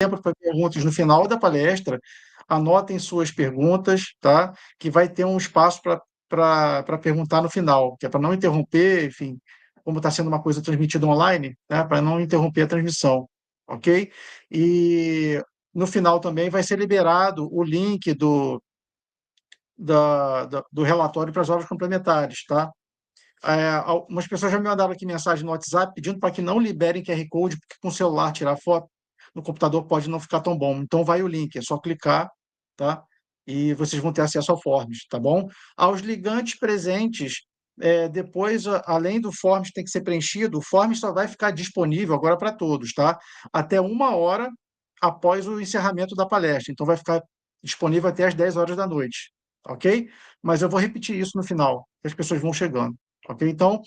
tempo para perguntas no final da palestra, anotem suas perguntas, tá? Que vai ter um espaço para perguntar no final, que é para não interromper, enfim, como está sendo uma coisa transmitida online, né? Para não interromper a transmissão, ok? E no final também vai ser liberado o link do relatório para as obras complementares, tá? Algumas pessoas já me mandaram aqui mensagem no WhatsApp pedindo para que não liberem QR Code, porque com o celular tirar foto no computador pode não ficar tão bom. Então vai o link, é só clicar, tá? E vocês vão ter acesso ao Forms, tá bom? Aos ligantes presentes, depois, além do Forms que tem que ser preenchido, o Forms só vai ficar disponível agora para todos, tá? Até 1 hora após o encerramento da palestra. Então vai ficar disponível até às 10 horas da noite, ok? Mas eu vou repetir isso no final, que as pessoas vão chegando. Ok? Então,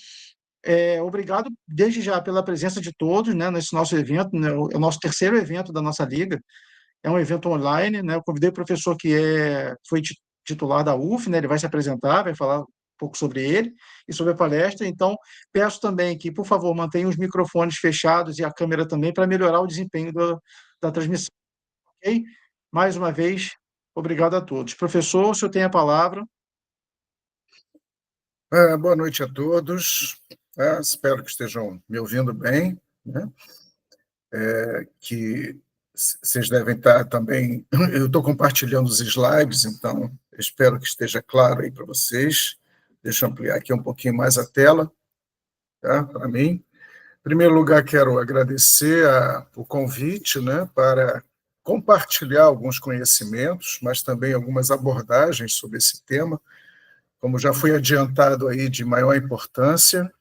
obrigado desde já pela presença de todos, né, nesse nosso evento, né, é o nosso terceiro evento da nossa liga, é um evento online, né, eu convidei o professor que foi titular da UF, né, ele vai se apresentar, vai falar um pouco sobre ele e sobre a palestra, então peço também que, por favor, mantenham os microfones fechados e a câmera também para melhorar o desempenho da transmissão, ok? Mais uma vez, obrigado a todos. Professor, o senhor tem a palavra. Boa noite a todos. Espero que estejam me ouvindo bem, né? Que vocês devem estar também. Eu estou compartilhando os slides, então espero que esteja claro aí para vocês. Deixa eu ampliar aqui um pouquinho mais a tela, tá? Para mim. Em primeiro lugar, quero agradecer o convite, né, para compartilhar alguns conhecimentos, mas também algumas abordagens sobre esse tema, como já foi adiantado aí, de maior importância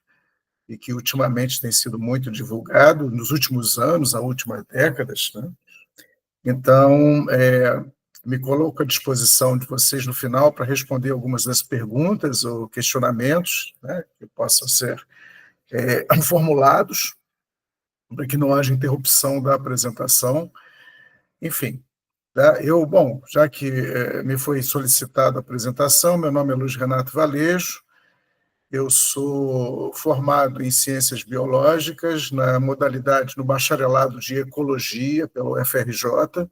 e que ultimamente tem sido muito divulgado, nos últimos anos, nas últimas décadas, né? Então, me coloco à disposição de vocês no final para responder algumas das perguntas ou questionamentos, né, que possam ser formulados, para que não haja interrupção da apresentação. Enfim, tá? Já que me foi solicitada a apresentação, meu nome é Luiz Renato Valejo, eu sou formado em Ciências Biológicas, na modalidade, no bacharelado de Ecologia, pelo UFRJ,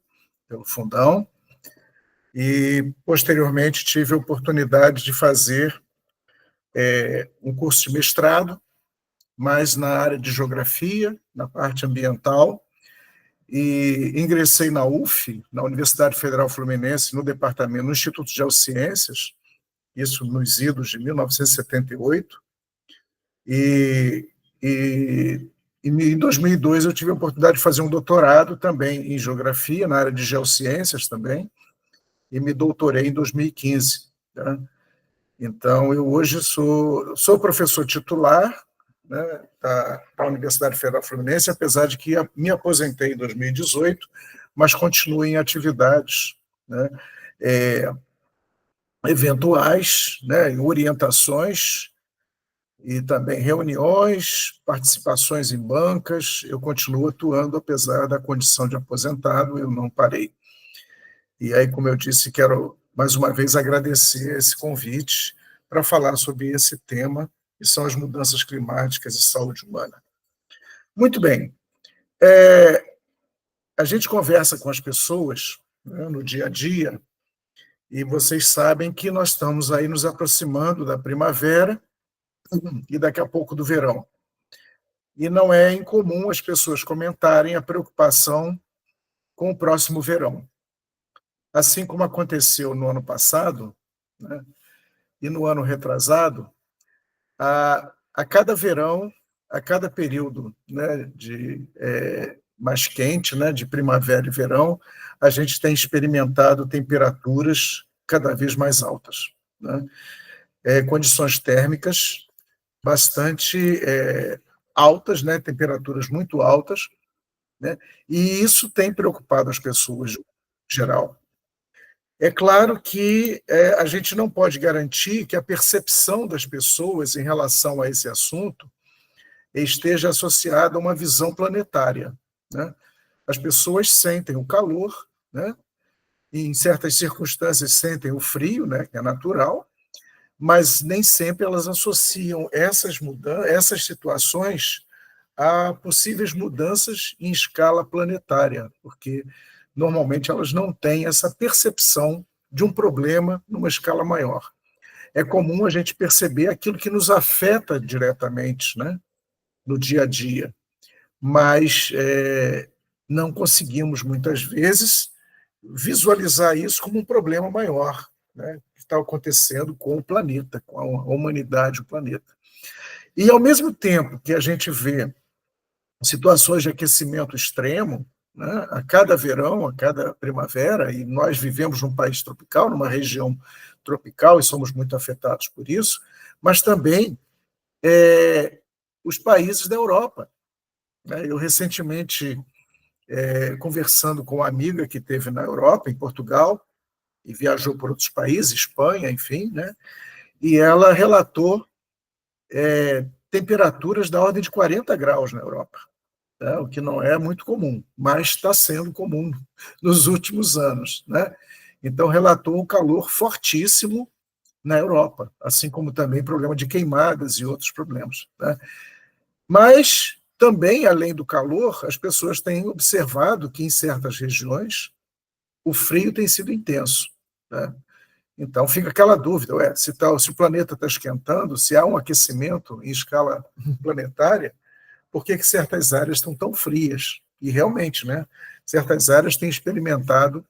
pelo Fundão, e, posteriormente, tive a oportunidade de fazer um curso de mestrado, mas na área de Geografia, na parte ambiental, e ingressei na UF, na Universidade Federal Fluminense, no departamento, no Instituto de Geociências, isso nos idos de 1978, e em 2002 eu tive a oportunidade de fazer um doutorado também em Geografia, na área de Geociências também, e me doutorei em 2015. Tá? Então, eu hoje sou professor titular, né, da Universidade Federal Fluminense, apesar de que me aposentei em 2018, mas continuo em atividades, né, eventuais, né, em orientações, e também reuniões, participações em bancas. Eu continuo atuando, apesar da condição de aposentado, eu não parei. E aí, como eu disse, quero mais uma vez agradecer esse convite para falar sobre esse tema, que são as mudanças climáticas e saúde humana. Muito bem. A gente conversa com as pessoas, né, no dia a dia, e vocês sabem que nós estamos aí nos aproximando da primavera e daqui a pouco do verão. E não é incomum as pessoas comentarem a preocupação com o próximo verão. Assim como aconteceu no ano passado, né, e no ano retrasado, a cada verão, a cada período, né, mais quente, né, de primavera e verão, a gente tem experimentado temperaturas cada vez mais altas, né? Condições térmicas bastante altas, né, temperaturas muito altas, né, e isso tem preocupado as pessoas em geral. É claro que a gente não pode garantir que a percepção das pessoas em relação a esse assunto esteja associada a uma visão planetária, né? As pessoas sentem o calor, né? E, em certas circunstâncias, sentem o frio, né, que é natural, mas nem sempre elas associam essas mudanças, essas situações a possíveis mudanças em escala planetária, porque normalmente elas não têm essa percepção de um problema numa escala maior. É comum a gente perceber aquilo que nos afeta diretamente, né, no dia a dia, mas não conseguimos, muitas vezes, visualizar isso como um problema maior, né, que está acontecendo com o planeta, com a humanidade, o planeta. E, ao mesmo tempo que a gente vê situações de aquecimento extremo, né, a cada verão, a cada primavera, e nós vivemos num país tropical, numa região tropical, e somos muito afetados por isso, mas também os países da Europa. Né? Eu, recentemente, conversando com uma amiga que esteve na Europa, em Portugal, e viajou por outros países, Espanha, enfim, né? E ela relatou temperaturas da ordem de 40 graus na Europa, né? O que não é muito comum, mas está sendo comum nos últimos anos. Né? Então, relatou um calor fortíssimo na Europa, assim como também problema de queimadas e outros problemas. Né? Mas, também, além do calor, as pessoas têm observado que, em certas regiões, o frio tem sido intenso. Né? Então, fica aquela dúvida, se o planeta está esquentando, se há um aquecimento em escala planetária, por que certas áreas estão tão frias? E, realmente, né, certas áreas têm experimentado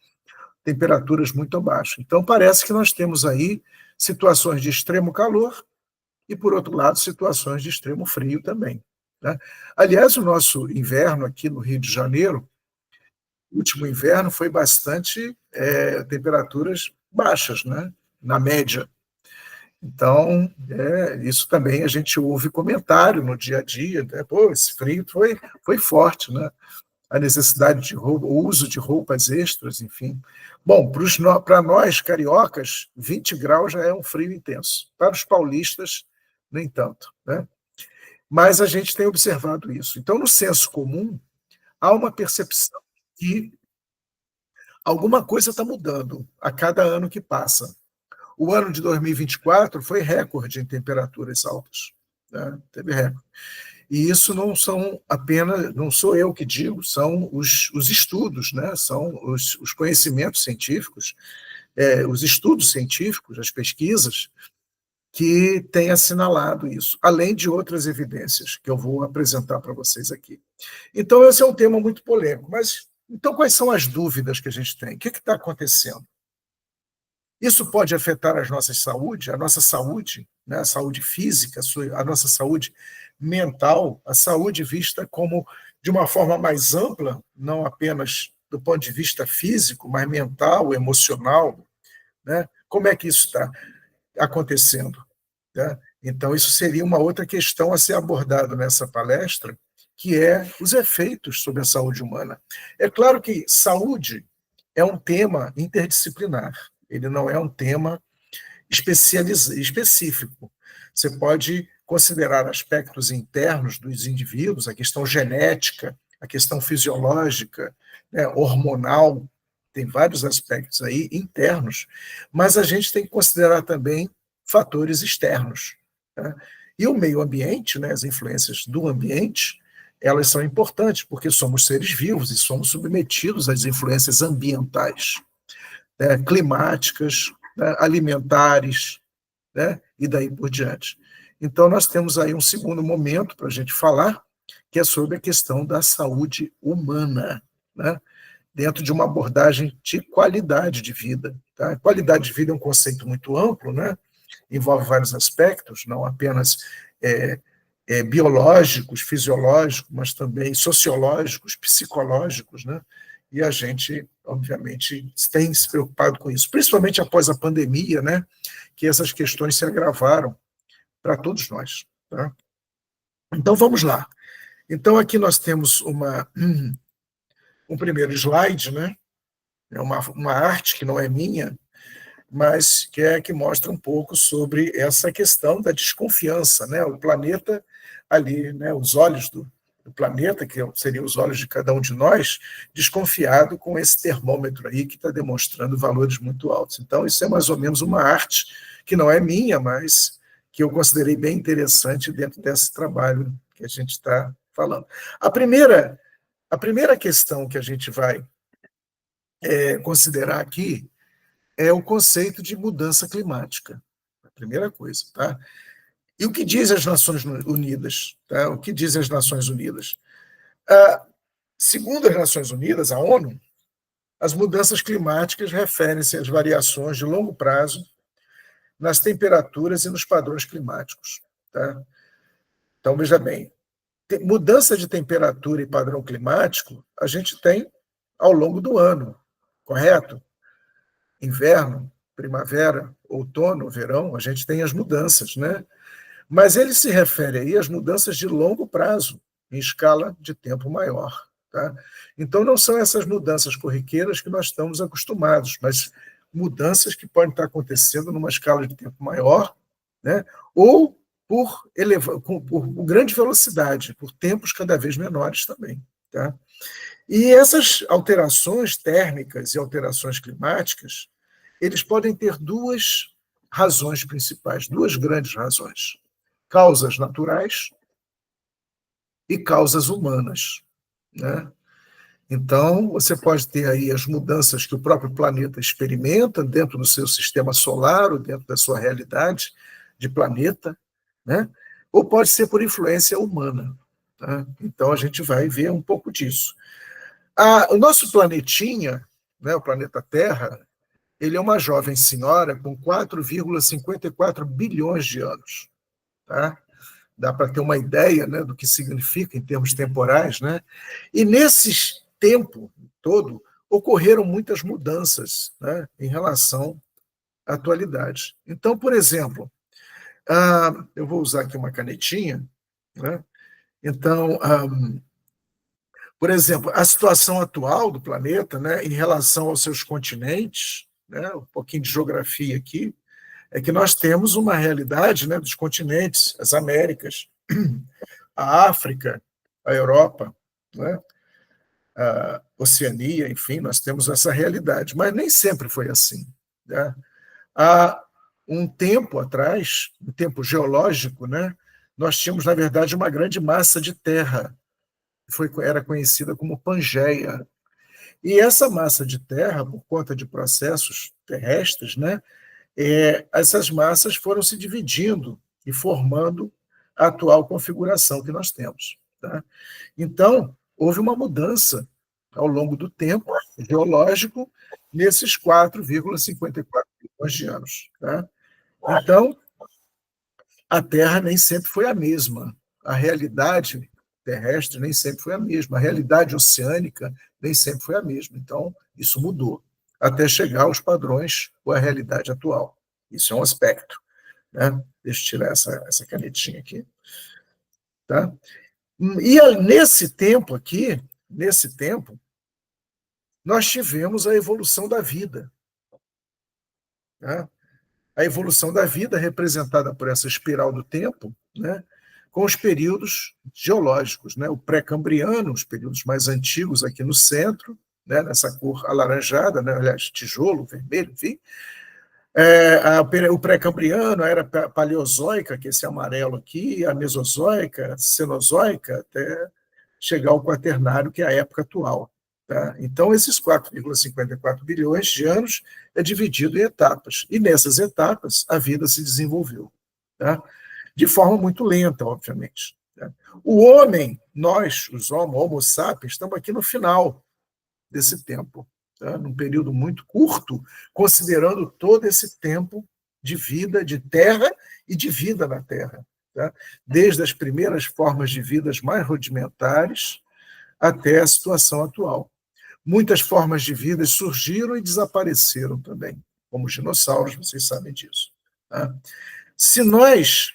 temperaturas muito abaixo. Então, parece que nós temos aí situações de extremo calor e, por outro lado, situações de extremo frio também. Né? Aliás, o nosso inverno aqui no Rio de Janeiro, o último inverno, foi bastante temperaturas baixas, né, na média. Então, isso também a gente ouve comentário no dia a dia, né? Pô, esse frio foi forte, né? A necessidade de roupa, o uso de roupas extras, enfim. Bom, para nós, cariocas, 20 graus já é um frio intenso. Para os paulistas, nem tanto. Né? Mas a gente tem observado isso. Então, no senso comum, há uma percepção que alguma coisa está mudando a cada ano que passa. O ano de 2024 foi recorde em temperaturas altas. Né? Teve recorde. E isso não sou eu que digo, são os estudos, né? São os conhecimentos científicos, os estudos científicos, as pesquisas, que têm assinalado isso, além de outras evidências que eu vou apresentar para vocês aqui. Então, esse é um tema muito polêmico, mas então quais são as dúvidas que a gente tem? O que está acontecendo? Isso pode afetar a nossa saúde, né, a saúde física, a nossa saúde mental, a saúde vista como de uma forma mais ampla, não apenas do ponto de vista físico, mas mental, emocional. Né? Como é que isso está acontecendo? Né? Então, isso seria uma outra questão a ser abordada nessa palestra, que é os efeitos sobre a saúde humana. É claro que saúde é um tema interdisciplinar. Ele não é um tema específico. Você pode considerar aspectos internos dos indivíduos, a questão genética, a questão fisiológica, né, hormonal, tem vários aspectos aí internos, mas a gente tem que considerar também fatores externos. Né? E o meio ambiente, né, as influências do ambiente, elas são importantes, porque somos seres vivos e somos submetidos às influências ambientais. Climáticas, né, alimentares, né, e daí por diante. Então, nós temos aí um segundo momento para a gente falar, que é sobre a questão da saúde humana, né, dentro de uma abordagem de qualidade de vida. Tá? Qualidade de vida é um conceito muito amplo, né, envolve vários aspectos, não apenas biológicos, fisiológicos, mas também sociológicos, psicológicos, né? E a gente, obviamente, tem se preocupado com isso, principalmente após a pandemia, né? Que essas questões se agravaram para todos nós. Tá? Então, vamos lá. Então, aqui nós temos um primeiro slide, né? É uma arte que não é minha, mas que mostra um pouco sobre essa questão da desconfiança, né? O planeta ali, né? Os olhos do planeta, que seriam os olhos de cada um de nós, desconfiado com esse termômetro aí que está demonstrando valores muito altos. Então, isso é mais ou menos uma arte que não é minha, mas que eu considerei bem interessante dentro desse trabalho que a gente está falando. A primeira questão que a gente vai considerar aqui é o conceito de mudança climática. A primeira coisa, tá? E o que dizem as Nações Unidas? Tá? O que dizem as Nações Unidas? Segundo as Nações Unidas, a ONU, as mudanças climáticas referem-se às variações de longo prazo nas temperaturas e nos padrões climáticos. Tá? Então, veja bem, mudança de temperatura e padrão climático a gente tem ao longo do ano, correto? Inverno, primavera, outono, verão, a gente tem as mudanças, né? Mas ele se refere aí às mudanças de longo prazo, em escala de tempo maior. Tá? Então, não são essas mudanças corriqueiras que nós estamos acostumados, mas mudanças que podem estar acontecendo numa escala de tempo maior, né? Ou por grande velocidade, por tempos cada vez menores também. Tá? E essas alterações térmicas e alterações climáticas, eles podem ter duas razões principais, duas grandes razões: causas naturais e causas humanas, né? Então, você pode ter aí as mudanças que o próprio planeta experimenta dentro do seu sistema solar, ou dentro da sua realidade de planeta, né? Ou pode ser por influência humana. Tá? Então, a gente vai ver um pouco disso. O nosso planetinha, né, o planeta Terra, ele é uma jovem senhora com 4,54 bilhões de anos. Tá? Dá para ter uma ideia, né, do que significa em termos temporais. Né? E nesse tempo todo, ocorreram muitas mudanças, né, em relação à atualidade. Então, por exemplo, eu vou usar aqui uma canetinha. Né? Então, por exemplo, a situação atual do planeta, né, em relação aos seus continentes, né, um pouquinho de geografia aqui, é que nós temos uma realidade, né, dos continentes, as Américas, a África, a Europa, né, a Oceania, enfim, nós temos essa realidade, mas nem sempre foi assim. Né? Há um tempo atrás, um tempo geológico, né, nós tínhamos, na verdade, uma grande massa de terra, que era conhecida como Pangeia. E essa massa de terra, por conta de processos terrestres, né, essas massas foram se dividindo e formando a atual configuração que nós temos. Tá? Então, houve uma mudança ao longo do tempo geológico nesses 4,54 bilhões de anos. Tá? Então, a Terra nem sempre foi a mesma. A realidade terrestre nem sempre foi a mesma. A realidade oceânica nem sempre foi a mesma. Então, isso mudou, até chegar aos padrões ou à realidade atual. Isso é um aspecto. Né? Deixa eu tirar essa canetinha aqui. Tá? E nesse tempo aqui, nós tivemos a evolução da vida. Tá? A evolução da vida representada por essa espiral do tempo, né, com os períodos geológicos, né, o pré-cambriano, os períodos mais antigos aqui no centro, né, nessa cor alaranjada, né, aliás, tijolo, vermelho, enfim. O pré-cambriano, a era paleozoica, que é esse amarelo aqui, a mesozoica, cenozoica, até chegar ao quaternário, que é a época atual. Tá? Então, esses 4,54 bilhões de anos é dividido em etapas. E nessas etapas, a vida se desenvolveu. Tá? De forma muito lenta, obviamente. Tá? O homem, nós, os Homo sapiens, estamos aqui no final desse tempo. Tá? Num período muito curto, considerando todo esse tempo de vida, de terra e de vida na Terra. Tá? Desde as primeiras formas de vidas mais rudimentares até a situação atual. Muitas formas de vida surgiram e desapareceram também, como os dinossauros, vocês sabem disso. Tá? Se nós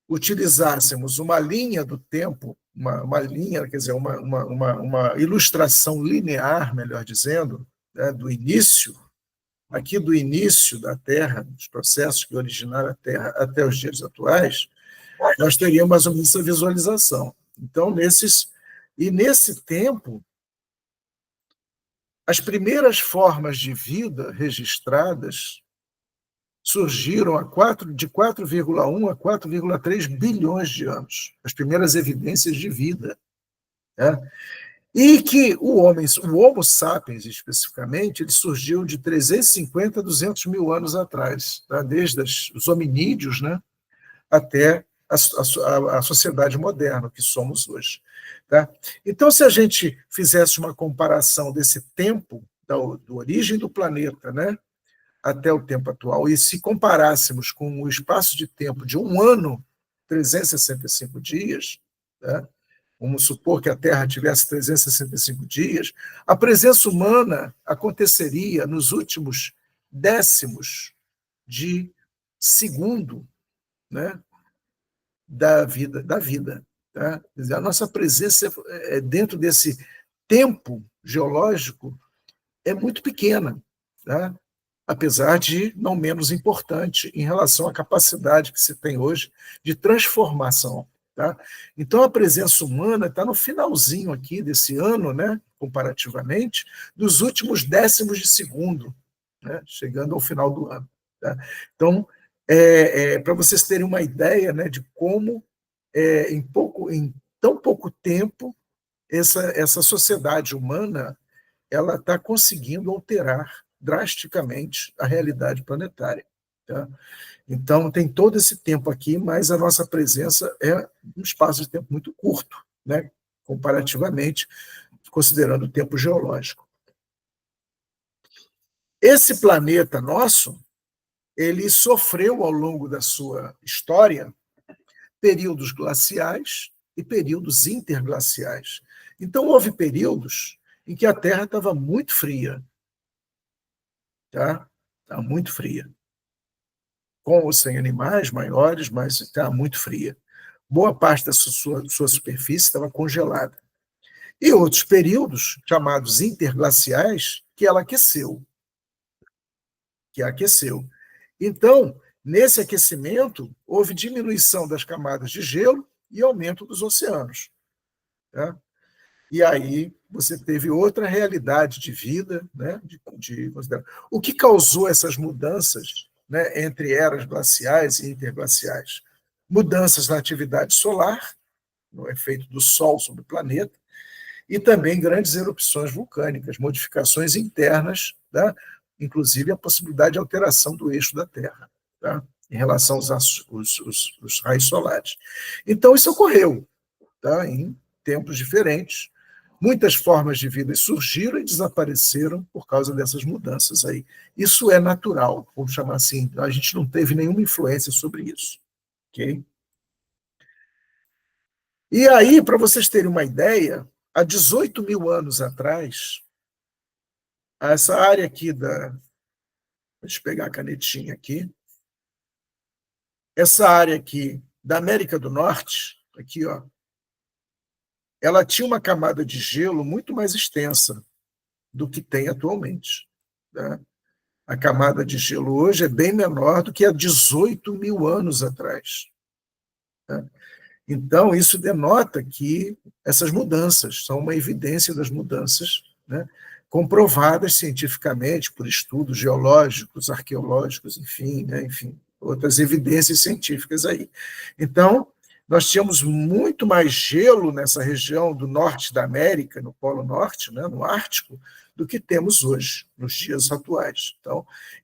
utilizássemos uma linha do tempo, uma linha, quer dizer, uma ilustração linear, melhor dizendo, né, do início, aqui do início da Terra, dos processos que originaram a Terra até os dias atuais, nós teríamos mais ou menos essa visualização. Então, nesse tempo, as primeiras formas de vida registradas surgiram de 4,1 a 4,3 bilhões de anos, as primeiras evidências de vida. Né? E que o Homo sapiens, especificamente, ele surgiu de 350 a 200 mil anos atrás, tá? Desde os hominídeos, né, até a sociedade moderna, que somos hoje. Tá? Então, se a gente fizesse uma comparação desse tempo, do origem do planeta, né, até o tempo atual, e se comparássemos com o espaço de tempo de um ano, 365 dias, tá? Vamos supor que a Terra tivesse 365 dias, a presença humana aconteceria nos últimos décimos de segundo, né, da vida. Tá? Quer dizer, a nossa presença dentro desse tempo geológico é muito pequena, tá? Apesar de não menos importante em relação à capacidade que se tem hoje de transformação. Tá? Então, a presença humana está no finalzinho aqui desse ano, né, comparativamente, dos últimos décimos de segundo, né, chegando ao final do ano. Tá? Então, para vocês terem uma ideia, né, de como, em tão pouco tempo, essa sociedade humana ela está conseguindo alterar drasticamente a realidade planetária. Tá? Então, tem todo esse tempo aqui, mas a nossa presença é um espaço de tempo muito curto, né? Comparativamente, considerando o tempo geológico. Esse planeta nosso, ele sofreu ao longo da sua história períodos glaciais e períodos interglaciais. Então, houve períodos em que a Terra estava muito fria, tá? Estava muito fria. Com ou sem animais maiores, mas estava muito fria. Boa parte da sua superfície estava congelada. E outros períodos, chamados interglaciais, que ela aqueceu. Então, nesse aquecimento, houve diminuição das camadas de gelo e aumento dos oceanos. Tá? E aí você teve outra realidade de vida, né? O que causou essas mudanças, né, entre eras glaciais e interglaciais? Mudanças na atividade solar, no efeito do Sol sobre o planeta, e também grandes erupções vulcânicas, modificações internas, tá? Inclusive a possibilidade de alteração do eixo da Terra, tá? Em relação aos raios solares. Então, isso ocorreu, tá? Em tempos diferentes. Muitas formas de vida surgiram e desapareceram por causa dessas mudanças aí. Isso é natural, vamos chamar assim. A gente não teve nenhuma influência sobre isso. Ok? E aí, para vocês terem uma ideia, há 18 mil anos atrás, essa área aqui deixa eu pegar a canetinha aqui. Essa área aqui da América do Norte, aqui, ó, ela tinha uma camada de gelo muito mais extensa do que tem atualmente. Tá? A camada de gelo hoje é bem menor do que há 18 mil anos atrás. Tá? Então, isso denota que essas mudanças são uma evidência das mudanças, né, comprovadas cientificamente por estudos geológicos, arqueológicos, enfim, né, enfim, outras evidências científicas aí. Então, nós tínhamos muito mais gelo nessa região do norte da América, no Polo Norte, né, no Ártico, do que temos hoje, nos dias atuais.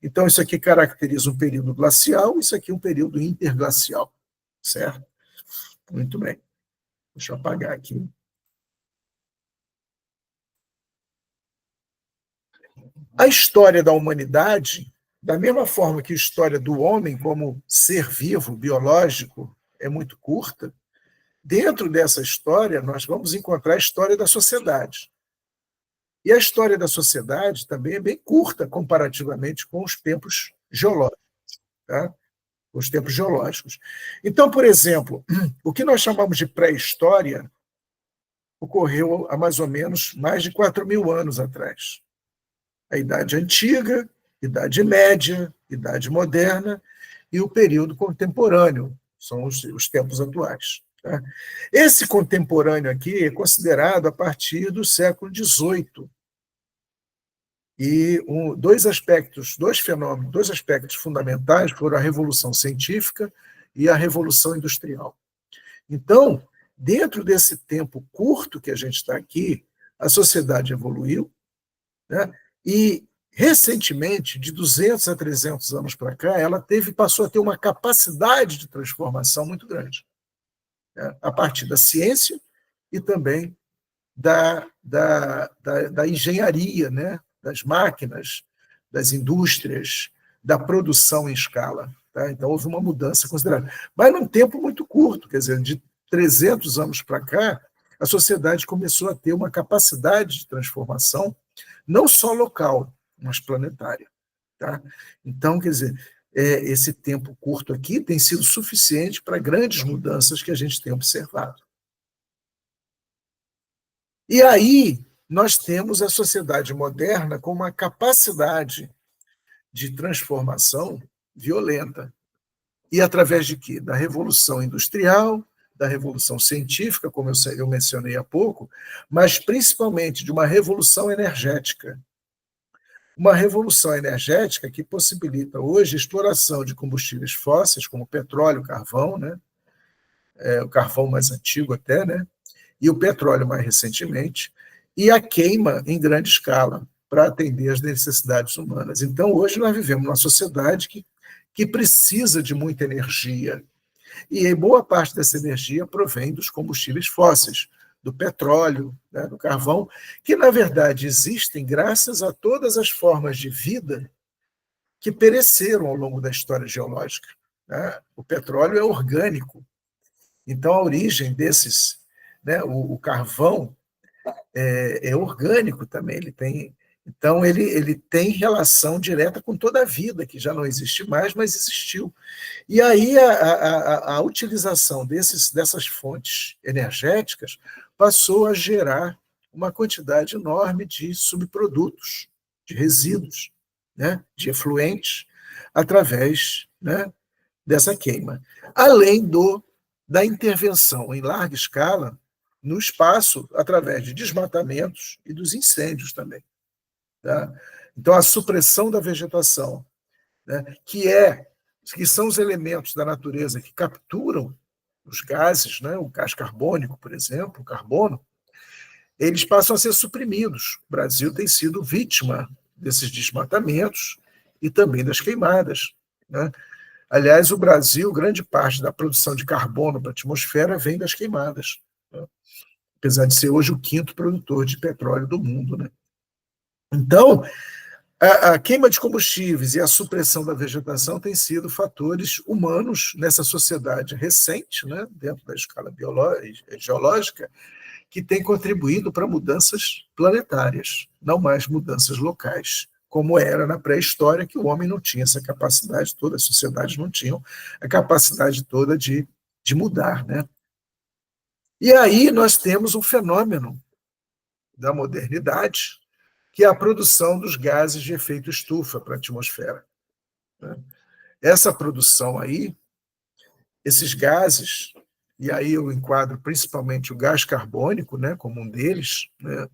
Então, isso aqui caracteriza um período glacial, isso aqui um período interglacial, certo? Muito bem. Deixa eu apagar aqui. A história da humanidade, da mesma forma que a história do homem como ser vivo, biológico, é muito curta, dentro dessa história nós vamos encontrar a história da sociedade. E a história da sociedade também é bem curta comparativamente com os tempos geológicos. Tá? Os tempos geológicos. Então, por exemplo, o que nós chamamos de pré-história ocorreu há mais ou menos mais de 4 mil anos atrás. A Idade Antiga, Idade Média, Idade Moderna e o período contemporâneo, são os tempos atuais. Tá? Esse contemporâneo aqui é considerado a partir do século XVIII. E dois fenômenos, dois aspectos fundamentais foram a Revolução Científica e a Revolução Industrial. Então, dentro desse tempo curto que a gente está aqui, a sociedade evoluiu, né? E, recentemente, de 200 a 300 anos para cá, ela passou a ter uma capacidade de transformação muito grande, né? A partir da ciência e também da engenharia, né? Das máquinas, das indústrias, da produção em escala. Tá? Então, houve uma mudança considerável. Mas num tempo muito curto, quer dizer, de 300 anos para cá, a sociedade começou a ter uma capacidade de transformação, não só local, mas planetária. Tá? Então, quer dizer, esse tempo curto aqui tem sido suficiente para grandes mudanças que a gente tem observado. E aí nós temos a sociedade moderna com uma capacidade de transformação violenta. E através de quê? Da Revolução Industrial, da Revolução Científica, como eu mencionei há pouco, mas principalmente de uma revolução energética. Uma revolução energética que possibilita hoje a exploração de combustíveis fósseis, como petróleo, carvão, né? O carvão mais antigo até, né? E o petróleo mais recentemente, e a queima em grande escala para atender às necessidades humanas. Então, hoje nós vivemos numa sociedade que precisa de muita energia, e boa parte dessa energia provém dos combustíveis fósseis, do petróleo, né, do carvão, que, na verdade, existem graças a todas as formas de vida que pereceram ao longo da história geológica. Né? O petróleo é orgânico, então a origem desses, né, o carvão é orgânico também, então ele tem relação direta com toda a vida, que já não existe mais, mas existiu. E aí a utilização dessas fontes energéticas passou a gerar uma quantidade enorme de subprodutos, de resíduos, né, de efluentes, através, né, dessa queima. Além da intervenção em larga escala no espaço, através de desmatamentos e dos incêndios também. Tá? Então, a supressão da vegetação, né, que são os elementos da natureza que capturam os gases, né, o gás carbônico, por exemplo, o carbono, eles passam a ser suprimidos. O Brasil tem sido vítima desses desmatamentos e também das queimadas. Né? Aliás, o Brasil, grande parte da produção de carbono para a atmosfera vem das queimadas, né? Apesar de ser hoje o quinto produtor de petróleo do mundo. Né? Então, a queima de combustíveis e a supressão da vegetação têm sido fatores humanos nessa sociedade recente, né, dentro da escala geológica, que tem contribuído para mudanças planetárias, não mais mudanças locais, como era na pré-história, que o homem não tinha essa capacidade toda, as sociedades não tinham a capacidade toda de mudar. Né? E aí nós temos um fenômeno da modernidade, que é a produção dos gases de efeito estufa para a atmosfera. Essa produção aí, esses gases, e aí eu enquadro principalmente o gás carbônico, né, como um deles, né,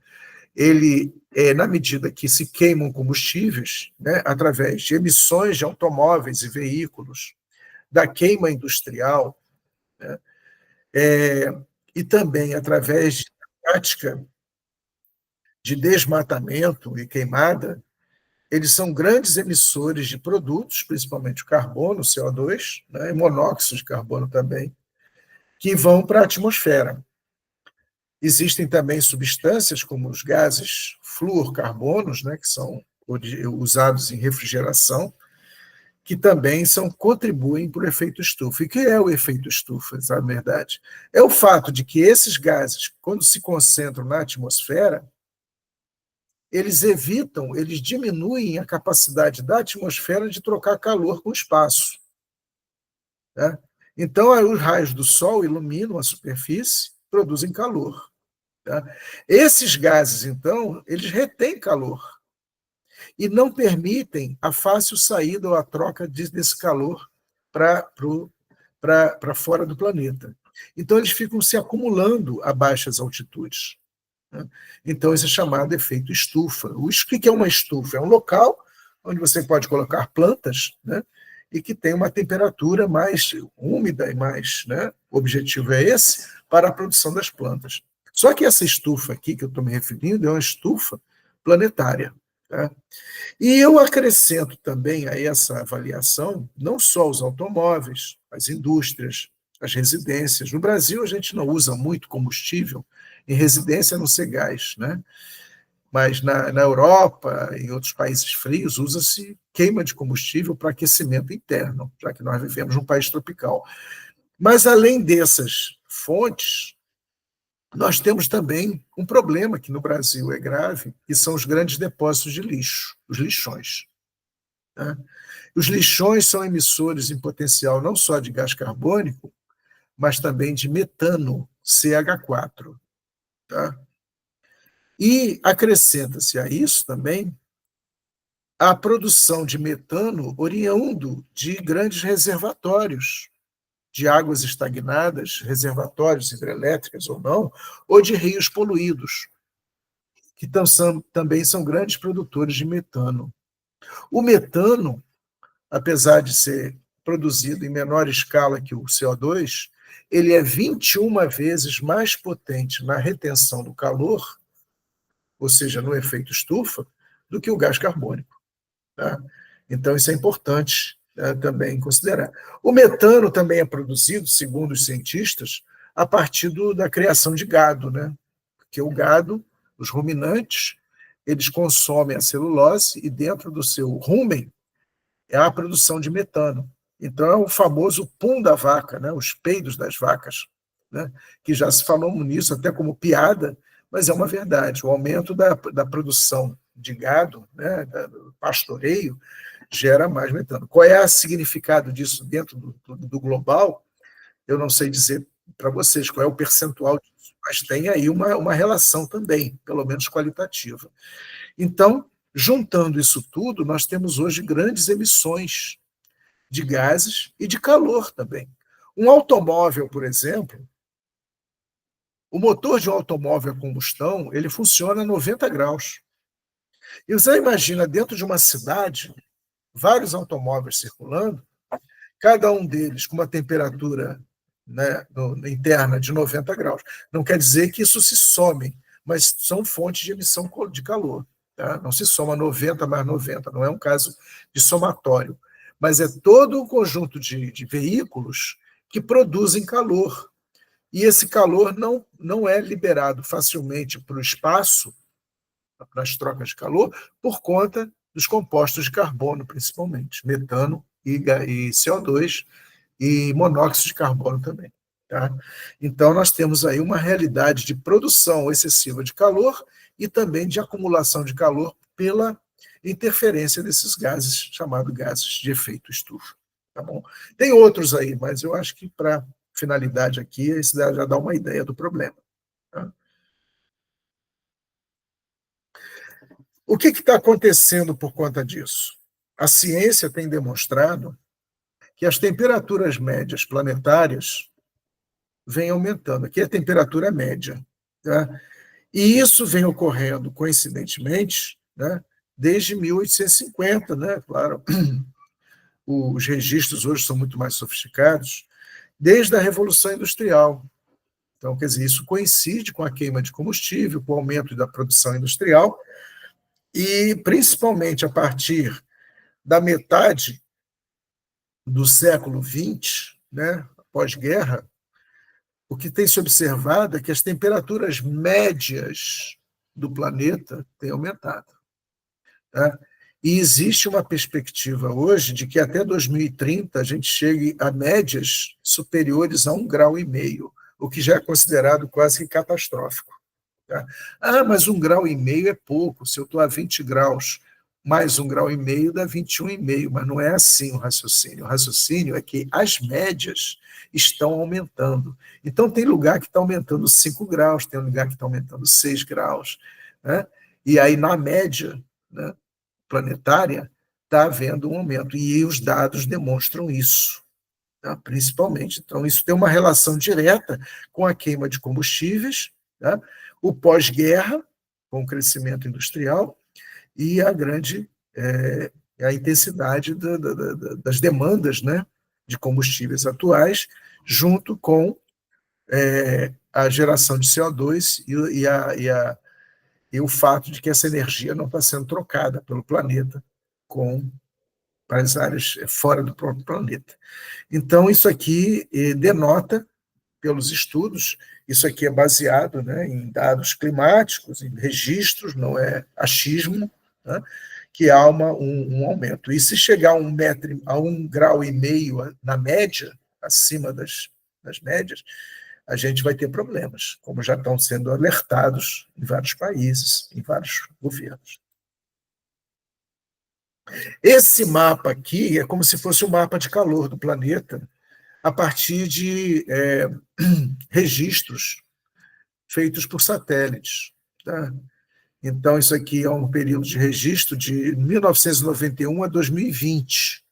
ele, na medida que se queimam combustíveis, né, através de emissões de automóveis e veículos, da queima industrial, né, e também através de prática de desmatamento e queimada, eles são grandes emissores de produtos, principalmente o carbono, o CO2, né, e monóxido de carbono também, que vão para a atmosfera. Existem também substâncias como os gases fluorcarbonos, né, que são usados em refrigeração, que também contribuem para o efeito estufa. E o que é o efeito estufa, na verdade? É o fato de que esses gases, quando se concentram na atmosfera, eles diminuem a capacidade da atmosfera de trocar calor com o espaço. Né? Então, os raios do Sol iluminam a superfície, produzem calor. Tá? Esses gases, então, eles retêm calor e não permitem a fácil saída ou a troca desse calor para fora do planeta. Então, eles ficam se acumulando a baixas altitudes. né? Então, isso é chamado efeito estufa. O que é uma estufa? É um local onde você pode colocar plantas, né? E que tem uma temperatura mais úmida e mais, né? O objetivo é esse, para a produção das plantas. Só que essa estufa aqui que eu estou me referindo é uma estufa planetária. Tá? E eu acrescento também a essa avaliação não só os automóveis, as indústrias, as residências. No Brasil, a gente não usa muito combustível em residência, a não ser gás, né? Mas na Europa, em outros países frios, usa-se queima de combustível para aquecimento interno, já que nós vivemos num país tropical. Mas, além dessas fontes, nós temos também um problema que no Brasil é grave, que são os grandes depósitos de lixo, os lixões. Né? Os lixões são emissores em potencial não só de gás carbônico, mas também de metano, CH4. Tá? E acrescenta-se a isso também a produção de metano oriundo de grandes reservatórios de águas estagnadas, reservatórios hidrelétricos ou não, ou de rios poluídos, que também são grandes produtores de metano. O metano, apesar de ser produzido em menor escala que o CO2, ele é 21 vezes mais potente na retenção do calor, ou seja, no efeito estufa, do que o gás carbônico. Tá? Então, isso é importante também considerar. O metano também é produzido, segundo os cientistas, a partir da criação de gado, né? Porque o gado, os ruminantes, eles consomem a celulose e dentro do seu rumen é a produção de metano. Então, é o famoso pum da vaca, né? Os peidos das vacas, né? Que já se falou nisso até como piada, mas é uma verdade. O aumento da produção de gado, né? Do pastoreio, gera mais metano. Qual é o significado disso dentro do global? Eu não sei dizer para vocês qual é o percentual disso, mas tem aí uma relação também, pelo menos qualitativa. Então, juntando isso tudo, nós temos hoje grandes emissões de gases e de calor também. Um automóvel, por exemplo, o motor de um automóvel a combustão, ele funciona a 90 graus. E você imagina, dentro de uma cidade, vários automóveis circulando, cada um deles com uma temperatura, né, interna de 90 graus. Não quer dizer que isso se some, mas são fontes de emissão de calor. Tá? Não se soma 90 mais 90, não é um caso de somatório, mas é todo um conjunto de veículos que produzem calor. E esse calor não é liberado facilmente para o espaço, nas trocas de calor, por conta dos compostos de carbono, principalmente, metano e CO2 e monóxido de carbono também. Tá? Então, nós temos aí uma realidade de produção excessiva de calor e também de acumulação de calor pela interferência desses gases, chamados gases de efeito estufa. Tá bom? Tem outros aí, mas eu acho que, para finalidade aqui, isso já dá uma ideia do problema. Tá? O que está acontecendo por conta disso? A ciência tem demonstrado que as temperaturas médias planetárias vêm aumentando. Aqui é a temperatura média. Tá? E isso vem ocorrendo, coincidentemente, né, desde 1850, né? Claro, os registros hoje são muito mais sofisticados, desde a Revolução Industrial. Então, quer dizer, isso coincide com a queima de combustível, com o aumento da produção industrial, e principalmente a partir da metade do século XX, né, pós-guerra, o que tem se observado é que as temperaturas médias do planeta têm aumentado. Tá? E existe uma perspectiva hoje de que até 2030 a gente chegue a médias superiores a 1,5 grau, o que já é considerado quase que catastrófico. Tá? Ah, mas 1,5 grau é pouco, se eu estou a 20 graus, mais 1,5 grau dá 21,5, mas não é assim o raciocínio. O raciocínio é que as médias estão aumentando. Então, tem lugar que está aumentando 5 graus, tem lugar que está aumentando 6 graus. Né? E aí, na média, né, planetária, está havendo um aumento. E os dados demonstram isso, tá? Principalmente. Então, isso tem uma relação direta com a queima de combustíveis, tá? o pós-guerra, com o crescimento industrial, e a intensidade das demandas, né, de combustíveis atuais, junto com a geração de CO2 e o fato de que essa energia não está sendo trocada pelo planeta para as áreas fora do próprio planeta. Então, isso aqui denota, pelos estudos, isso aqui é baseado, né, em dados climáticos, em registros, não é achismo, né, que há um aumento. E se chegar a 1,5 grau na média, acima das médias, a gente vai ter problemas, como já estão sendo alertados em vários países, em vários governos. Esse mapa aqui é como se fosse um mapa de calor do planeta, a partir de registros feitos por satélites. Tá? Então, isso aqui é um período de registro de 1991 a 2020.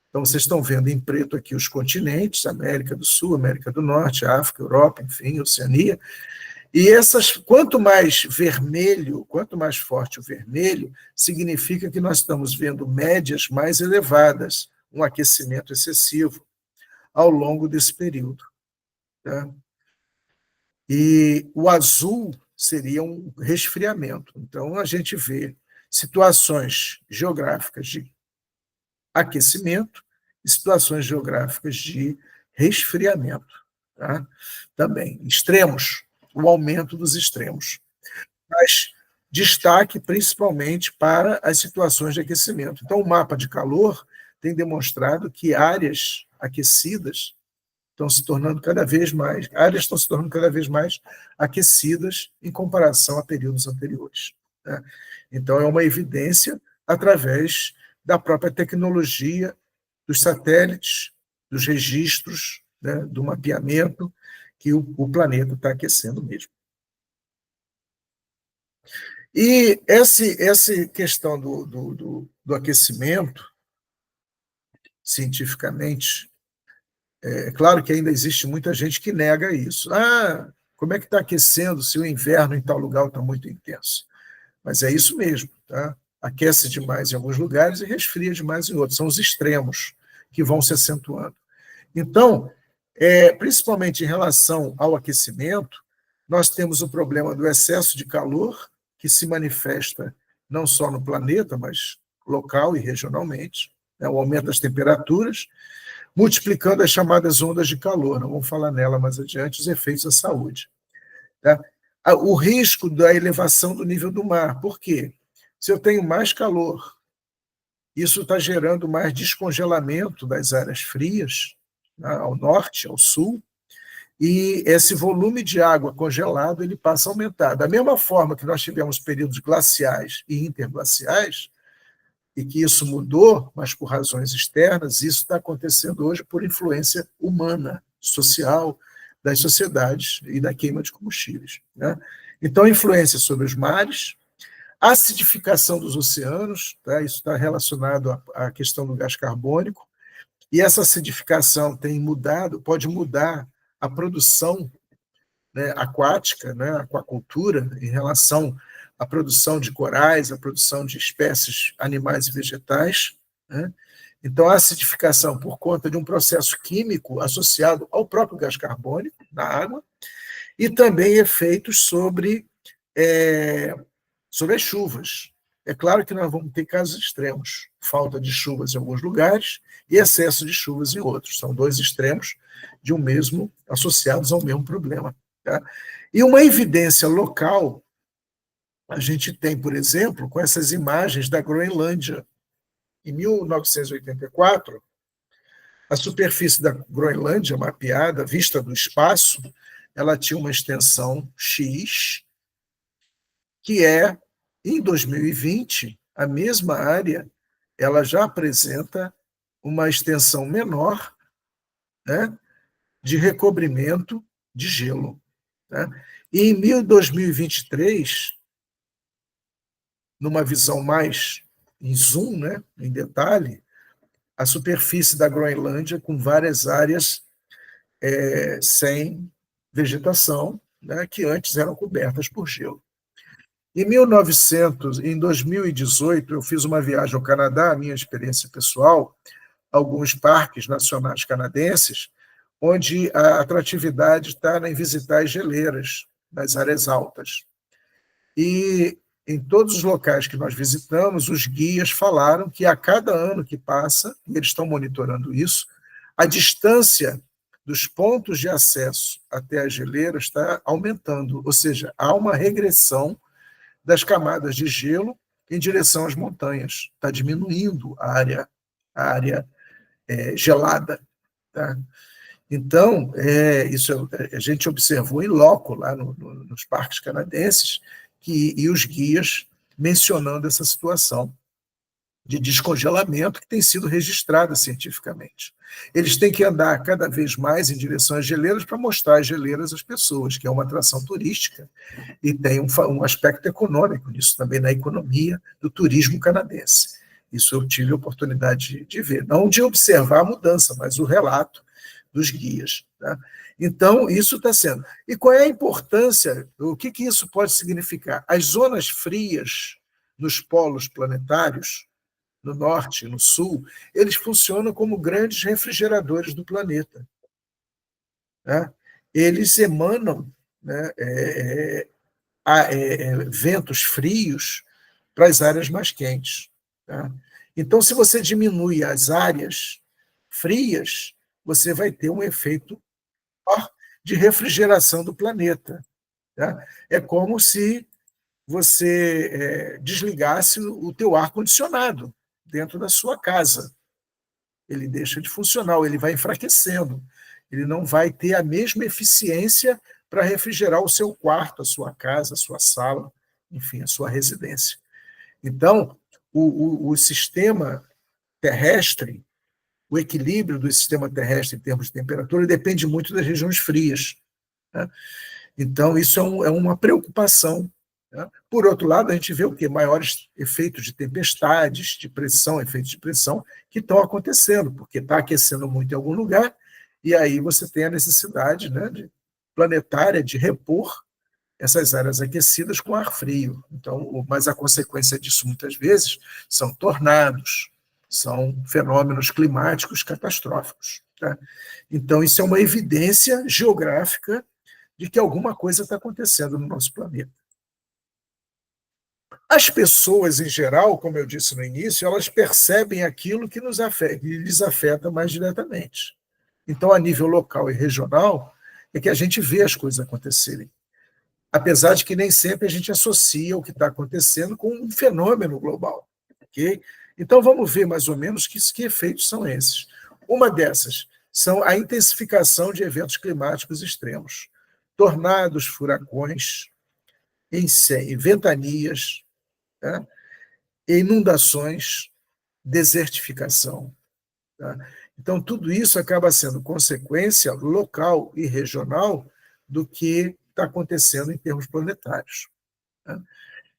Então, vocês estão vendo em preto aqui os continentes, América do Sul, América do Norte, África, Europa, enfim, Oceania. E quanto mais vermelho, quanto mais forte o vermelho, significa que nós estamos vendo médias mais elevadas, um aquecimento excessivo ao longo desse período. Tá? E o azul seria um resfriamento. Então, a gente vê situações geográficas de aquecimento e situações geográficas de resfriamento. Tá? Também, extremos, o aumento dos extremos. Mas destaque principalmente para as situações de aquecimento. Então, o mapa de calor tem demonstrado que áreas aquecidas estão se tornando cada vez mais aquecidas em comparação a períodos anteriores. Né? Então, é uma evidência através da própria tecnologia dos satélites, dos registros, né, do mapeamento, que o planeta está aquecendo mesmo. E essa questão do aquecimento, cientificamente, é claro que ainda existe muita gente que nega isso. Como é que está aquecendo se o inverno em tal lugar está muito intenso? Mas é isso mesmo, tá? Aquece demais em alguns lugares e resfria demais em outros. São os extremos que vão se acentuando. Então, principalmente em relação ao aquecimento, nós temos o problema do excesso de calor, que se manifesta não só no planeta, mas local e regionalmente, né? O aumento das temperaturas, multiplicando as chamadas ondas de calor. Não vamos falar nela mais adiante, os efeitos à saúde. Tá? O risco da elevação do nível do mar. Por quê? Se eu tenho mais calor, isso está gerando mais descongelamento das áreas frias, né, ao norte, ao sul, e esse volume de água congelado ele passa a aumentar. Da mesma forma que nós tivemos períodos glaciais e interglaciais, e que isso mudou, mas por razões externas, isso está acontecendo hoje por influência humana, social, das sociedades e da queima de combustíveis. Né? Então, influência sobre os mares, acidificação dos oceanos, tá? Isso está relacionado à questão do gás carbônico, e essa acidificação pode mudar a produção, né, aquática, né, a aquacultura, em relação à produção de corais, à produção de espécies animais e vegetais. Né? Então, a acidificação por conta de um processo químico associado ao próprio gás carbônico na água, e também efeitos sobre as chuvas. É claro que nós vamos ter casos extremos, falta de chuvas em alguns lugares e excesso de chuvas em outros. São dois extremos associados ao mesmo problema. Tá? E uma evidência local, a gente tem, por exemplo, com essas imagens da Groenlândia. Em 1984, a superfície da Groenlândia, mapeada, vista do espaço, ela tinha uma extensão X, que em 2020, a mesma área, ela já apresenta uma extensão menor, né, de recobrimento de gelo. Né? E em 2023, numa visão mais em zoom, né, em detalhe, a superfície da Groenlândia com várias áreas sem vegetação, né, que antes eram cobertas por gelo. Em 2018, eu fiz uma viagem ao Canadá, a minha experiência pessoal, alguns parques nacionais canadenses, onde a atratividade está em visitar as geleiras nas áreas altas. E em todos os locais que nós visitamos, os guias falaram que a cada ano que passa, e eles estão monitorando isso, a distância dos pontos de acesso até as geleiras está aumentando, ou seja, há uma regressão das camadas de gelo em direção às montanhas. Está diminuindo a área gelada. Tá? Então, isso a gente observou em loco lá nos parques canadenses e os guias mencionando essa situação de descongelamento que tem sido registrada cientificamente. Eles têm que andar cada vez mais em direção às geleiras para mostrar as geleiras às pessoas, que é uma atração turística e tem um aspecto econômico nisso também na economia do turismo canadense. Isso eu tive a oportunidade de ver, não de observar a mudança, mas o relato dos guias. Tá? Então, isso está sendo. E qual é a importância, o que isso pode significar? As zonas frias nos polos planetários, no norte e no sul, eles funcionam como grandes refrigeradores do planeta. Tá? Eles emanam, né, ventos frios para as áreas mais quentes. Tá? Então, se você diminui as áreas frias, você vai ter um efeito de refrigeração do planeta. Tá? É como se você desligasse o teu ar-condicionado dentro da sua casa. Ele deixa de funcionar, ele vai enfraquecendo. Ele não vai ter a mesma eficiência para refrigerar o seu quarto, a sua casa, a sua sala, enfim, a sua residência. Então, o sistema terrestre, o equilíbrio do sistema terrestre em termos de temperatura depende muito das regiões frias. Né? Então, isso é uma preocupação. Né? Por outro lado, a gente vê o quê? Maiores efeitos de tempestades, de pressão, efeitos de pressão, que estão acontecendo, porque está aquecendo muito em algum lugar, e aí você tem a necessidade, né, planetária de repor essas áreas aquecidas com ar frio. Então, mas a consequência disso, muitas vezes, são tornados, são fenômenos climáticos catastróficos. Tá? Então, isso é uma evidência geográfica de que alguma coisa está acontecendo no nosso planeta. As pessoas, em geral, como eu disse no início, elas percebem aquilo que lhes afeta mais diretamente. Então, a nível local e regional, é que a gente vê as coisas acontecerem. Apesar de que nem sempre a gente associa o que está acontecendo com um fenômeno global. Okay? Então, vamos ver mais ou menos que efeitos são esses. Uma dessas são a intensificação de eventos climáticos extremos. Tornados, furacões, ventanias, tá? Inundações, desertificação. Tá? Então, tudo isso acaba sendo consequência local e regional do que está acontecendo em termos planetários. Tá?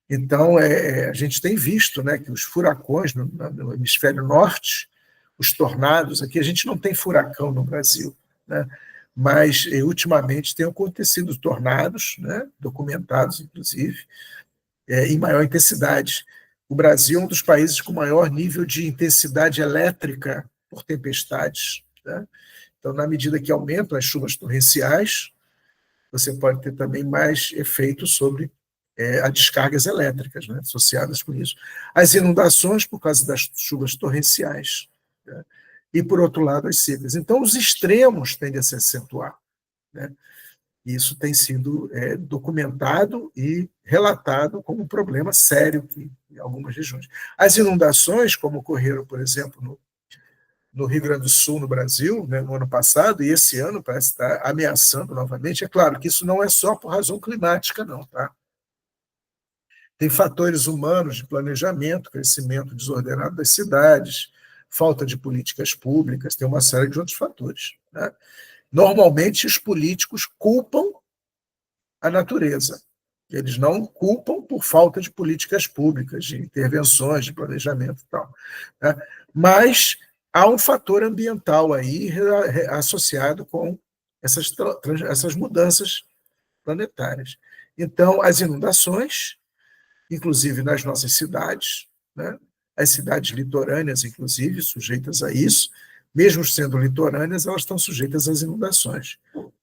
Então, a gente tem visto, né, que os furacões no hemisfério norte, os tornados, aqui a gente não tem furacão no Brasil, né, mas ultimamente tem acontecido tornados, né, documentados, inclusive, em maior intensidade. O Brasil é um dos países com maior nível de intensidade elétrica por tempestades. Né? Então, na medida que aumentam as chuvas torrenciais, você pode ter também mais efeitos sobre as descargas elétricas, né, associadas com isso. As inundações por causa das chuvas torrenciais. Né? E, por outro lado, as secas. Então, os extremos tendem a se acentuar. Né? Isso tem sido documentado e relatado como um problema sério em algumas regiões. As inundações, como ocorreram, por exemplo, no Rio Grande do Sul, no Brasil, né, no ano passado, e esse ano parece estar ameaçando novamente. É claro que isso não é só por razão climática, não. Tá? Tem fatores humanos de planejamento, crescimento desordenado das cidades, falta de políticas públicas, tem uma série de outros fatores. Né? Normalmente, os políticos culpam a natureza. Eles não culpam por falta de políticas públicas, de intervenções, de planejamento e tal. Né? Mas há um fator ambiental aí associado com essas mudanças planetárias. Então, as inundações, inclusive nas nossas cidades, né? As cidades litorâneas, inclusive, sujeitas a isso, mesmo sendo litorâneas, elas estão sujeitas às inundações,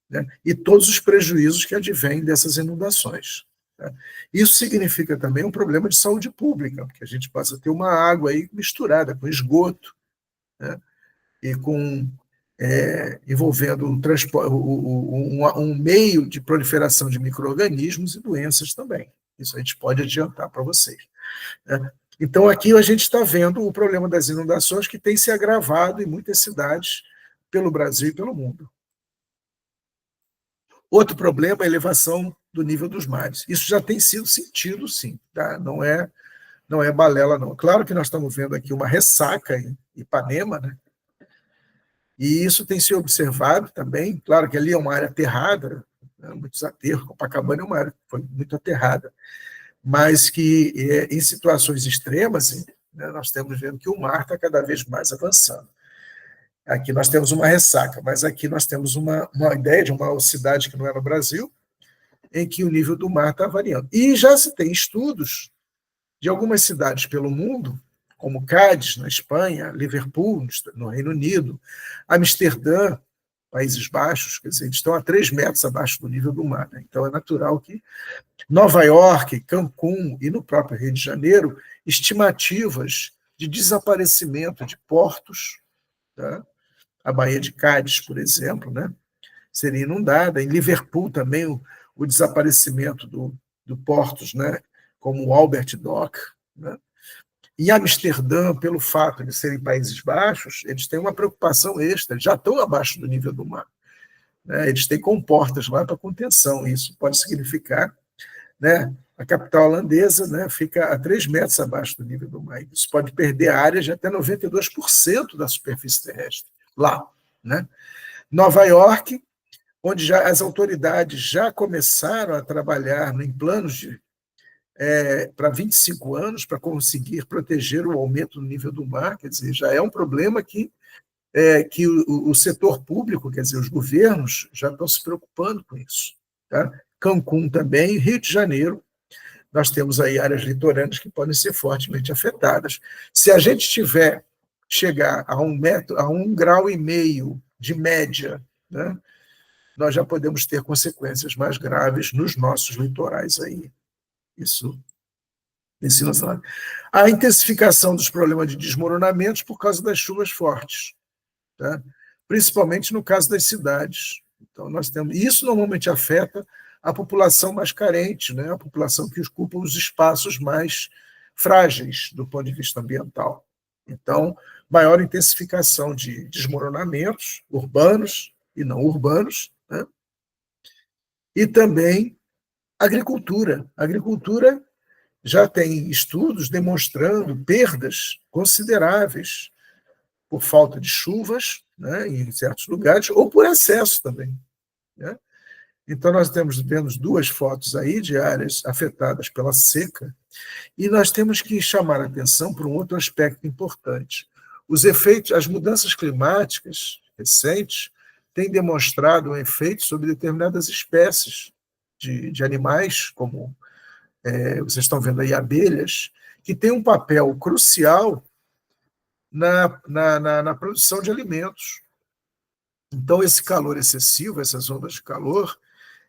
né? E todos os prejuízos que advêm dessas inundações. Né? Isso significa também um problema de saúde pública, que a gente possa ter uma água aí misturada com esgoto, né? E com envolvendo um meio de proliferação de micro-organismos e doenças também. Isso a gente pode adiantar para vocês. Né? Então, aqui a gente está vendo o problema das inundações que tem se agravado em muitas cidades pelo Brasil e pelo mundo. Outro problema é a elevação do nível dos mares. Isso já tem sido sentido, sim. Tá? Não é balela, não. Claro que nós estamos vendo aqui uma ressaca em Ipanema, né? E isso tem se observado também. Claro que ali é uma área aterrada, né? Muitos aterros, Copacabana é uma área que foi muito aterrada, mas que em situações extremas, né, nós estamos vendo que o mar está cada vez mais avançando. Aqui nós temos uma ressaca, mas aqui nós temos uma ideia de uma cidade que não é no Brasil, em que o nível do mar está variando. E já se tem estudos de algumas cidades pelo mundo, como Cádiz, na Espanha, Liverpool, no Reino Unido, Amsterdã, Países Baixos, quer dizer, eles estão a 3 metros abaixo do nível do mar. Né? Então, é natural que Nova York, Cancún e no próprio Rio de Janeiro, estimativas de desaparecimento de portos, tá? A Baía de Cádiz, por exemplo, né? Seria inundada. Em Liverpool também o desaparecimento do portos, né? Como o Albert Dock. Né? Em Amsterdã, pelo fato de serem Países Baixos, eles têm uma preocupação extra, eles já estão abaixo do nível do mar. Né? Eles têm comportas lá para contenção. Isso pode significar, né, a capital holandesa, né, fica a 3 metros abaixo do nível do mar. Isso pode perder áreas de até 92% da superfície terrestre lá. Né? Nova York, onde já as autoridades já começaram a trabalhar em planos para 25 anos para conseguir proteger o aumento do nível do mar, quer dizer, já é um problema que o setor público, quer dizer, os governos já estão se preocupando com isso. Tá? Cancún também, Rio de Janeiro, nós temos aí áreas litorâneas que podem ser fortemente afetadas. Se a gente chegar a 1,5 grau de média, né, nós já podemos ter consequências mais graves nos nossos litorais aí. Isso ensina sabe. A intensificação dos problemas de desmoronamentos por causa das chuvas fortes, tá? Principalmente no caso das cidades. Então, nós temos. E isso normalmente afeta a população mais carente, né? A população que ocupa os espaços mais frágeis do ponto de vista ambiental. Então, maior intensificação de desmoronamentos urbanos e não urbanos, né? E também agricultura. A agricultura já tem estudos demonstrando perdas consideráveis por falta de chuvas, né, em certos lugares, ou por excesso também. Né? Então, nós vemos 2 fotos aí de áreas afetadas pela seca, e nós temos que chamar a atenção para um outro aspecto importante. Os efeitos, as mudanças climáticas recentes têm demonstrado um efeito sobre determinadas espécies de animais, como vocês estão vendo aí abelhas, que têm um papel crucial na produção de alimentos. Então, esse calor excessivo, essas ondas de calor,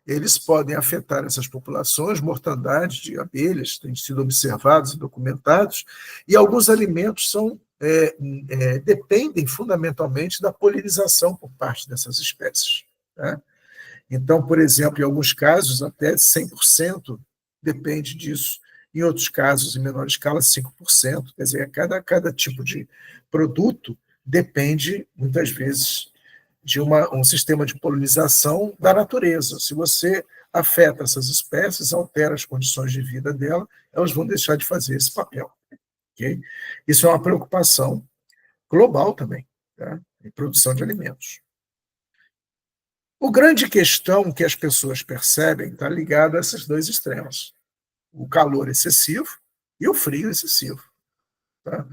eles podem afetar essas populações, mortandade de abelhas têm sido observados e documentados, e alguns alimentos dependem fundamentalmente da polinização por parte dessas espécies. Tá? Então, por exemplo, em alguns casos, até 100% depende disso. Em outros casos, em menor escala, 5%. Quer dizer, cada tipo de produto depende, muitas vezes, de um sistema de polinização da natureza. Se você afeta essas espécies, altera as condições de vida dela, elas vão deixar de fazer esse papel. Okay? Isso é uma preocupação global também, tá? Em produção de alimentos. O grande questão que as pessoas percebem está ligado a esses 2 extremos, o calor excessivo e o frio excessivo. Tá?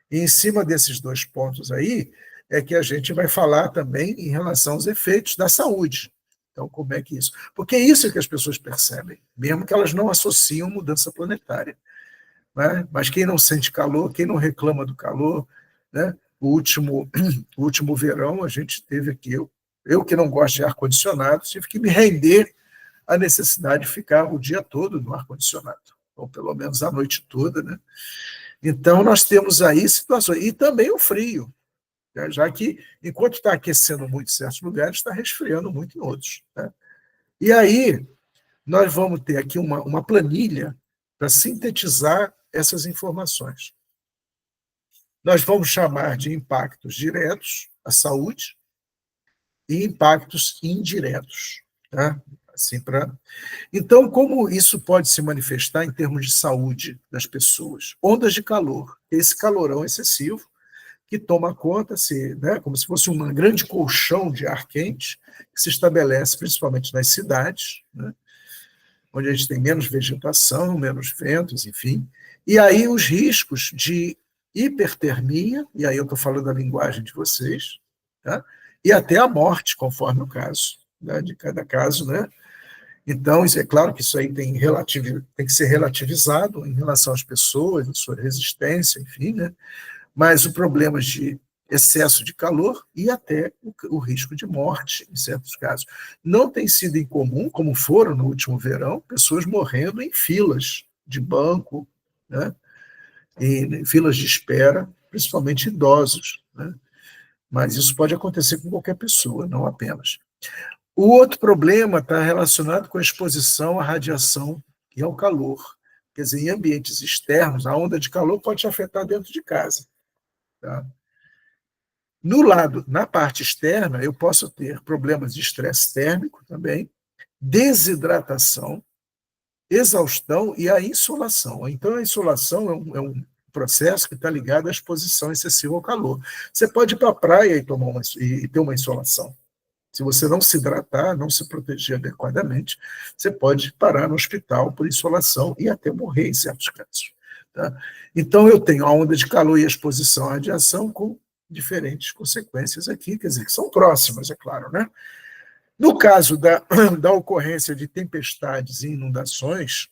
E em cima desses 2 pontos aí, é que a gente vai falar também em relação aos efeitos da saúde. Então, como é que isso? Porque é isso que as pessoas percebem, mesmo que elas não associam mudança planetária. Né? Mas quem não sente calor, quem não reclama do calor, né? O último verão a gente teve aqui, eu que não gosto de ar-condicionado, tive que me render à necessidade de ficar o dia todo no ar-condicionado, ou pelo menos a noite toda. Né? Então, nós temos aí situações, e também o frio, né? Já que, enquanto está aquecendo muito em certos lugares, está resfriando muito em outros. Né? E aí, nós vamos ter aqui uma planilha para sintetizar essas informações. Nós vamos chamar de impactos diretos à saúde e impactos indiretos. Tá? Assim, Então, como isso pode se manifestar em termos de saúde das pessoas? Ondas de calor, esse calorão excessivo que toma conta, né, como se fosse um grande colchão de ar quente, que se estabelece principalmente nas cidades, né, onde a gente tem menos vegetação, menos ventos, enfim. E aí os riscos de hipertermia, e aí eu estou falando a linguagem de vocês, tá? E até a morte, conforme o caso, né, de cada caso. Né? Então, é claro que isso aí tem que ser relativizado em relação às pessoas, a sua resistência, enfim, né? Mas o problema de excesso de calor e até o risco de morte, em certos casos. Não tem sido incomum, como foram no último verão, pessoas morrendo em filas de banco, né? Em filas de espera, principalmente idosos. Né? Mas isso pode acontecer com qualquer pessoa, não apenas. O outro problema está relacionado com a exposição à radiação e ao calor. Quer dizer, em ambientes externos, a onda de calor pode te afetar dentro de casa. Tá? Na parte externa, eu posso ter problemas de estresse térmico também, desidratação, exaustão e a insolação. Então, a insolação é um processo que está ligado à exposição excessiva ao calor. Você pode ir para a praia e ter uma insolação. Se você não se hidratar, não se proteger adequadamente, você pode parar no hospital por insolação e até morrer em certos casos. Tá? Então, eu tenho a onda de calor e a exposição à radiação com diferentes consequências aqui, quer dizer, que são próximas, é claro. Né? No caso da ocorrência de tempestades e inundações,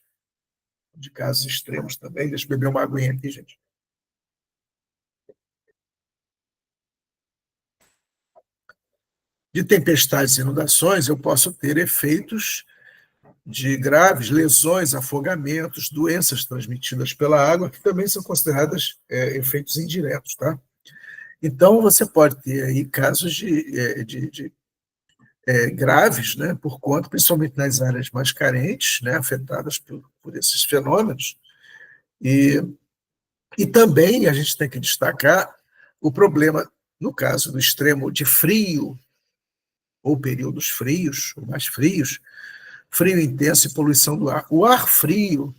de casos extremos também, deixa eu beber uma aguinha aqui, gente. De tempestades e inundações, eu posso ter efeitos de graves lesões, afogamentos, doenças transmitidas pela água, que também são consideradas efeitos indiretos. Tá? Então, você pode ter aí casos de graves, né, por conta, principalmente nas áreas mais carentes, né, afetadas por esses fenômenos. E também a gente tem que destacar o problema, no caso do extremo de frio, ou períodos frios, ou mais frios, frio intenso e poluição do ar. O ar frio,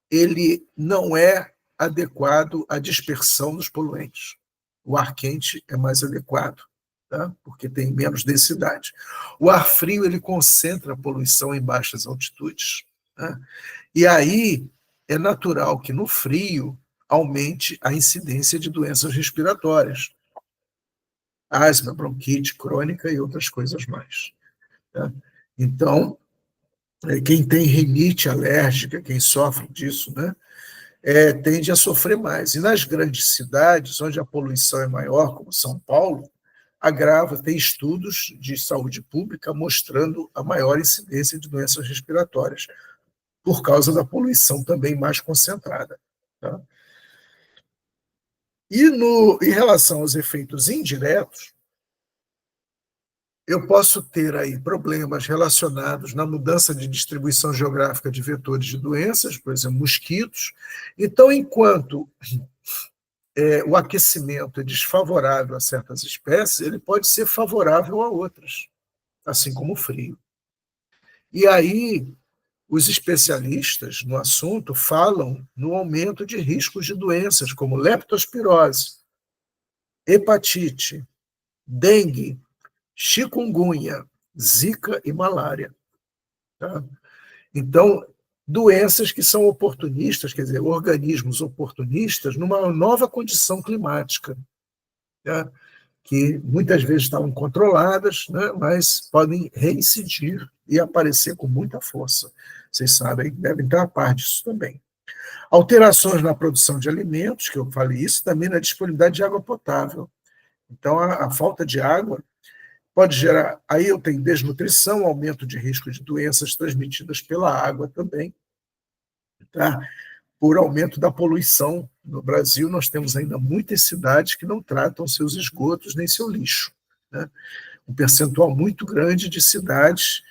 ele não é adequado à dispersão dos poluentes. O ar quente é mais adequado, tá? Porque tem menos densidade. O ar frio, ele concentra a poluição em baixas altitudes. Tá? E aí é natural que no frio aumente a incidência de doenças respiratórias, asma, bronquite crônica e outras coisas mais. Tá? Então, quem tem rinite alérgica, quem sofre disso, né, tende a sofrer mais. E nas grandes cidades, onde a poluição é maior, como São Paulo, tem estudos de saúde pública mostrando a maior incidência de doenças respiratórias, por causa da poluição também mais concentrada. Tá? E em relação aos efeitos indiretos, eu posso ter aí problemas relacionados na mudança de distribuição geográfica de vetores de doenças, por exemplo, mosquitos. Então, enquanto o aquecimento é desfavorável a certas espécies, ele pode ser favorável a outras, assim como o frio. E aí, os especialistas no assunto falam no aumento de riscos de doenças como leptospirose, hepatite, dengue, chikungunya, zika e malária. Tá? Então, doenças que são oportunistas, quer dizer, organismos oportunistas numa nova condição climática. Tá? que muitas vezes estavam controladas, né, mas podem reincidir e aparecer com muita força. Vocês sabem, devem estar a par disso também. Alterações na produção de alimentos, que eu falei isso, também na disponibilidade de água potável. Então, a falta de água pode gerar, aí eu tenho desnutrição, aumento de risco de doenças transmitidas pela água também, tá? Por aumento da poluição. No Brasil, nós temos ainda muitas cidades que não tratam seus esgotos nem seu lixo, né? Um percentual muito grande de cidades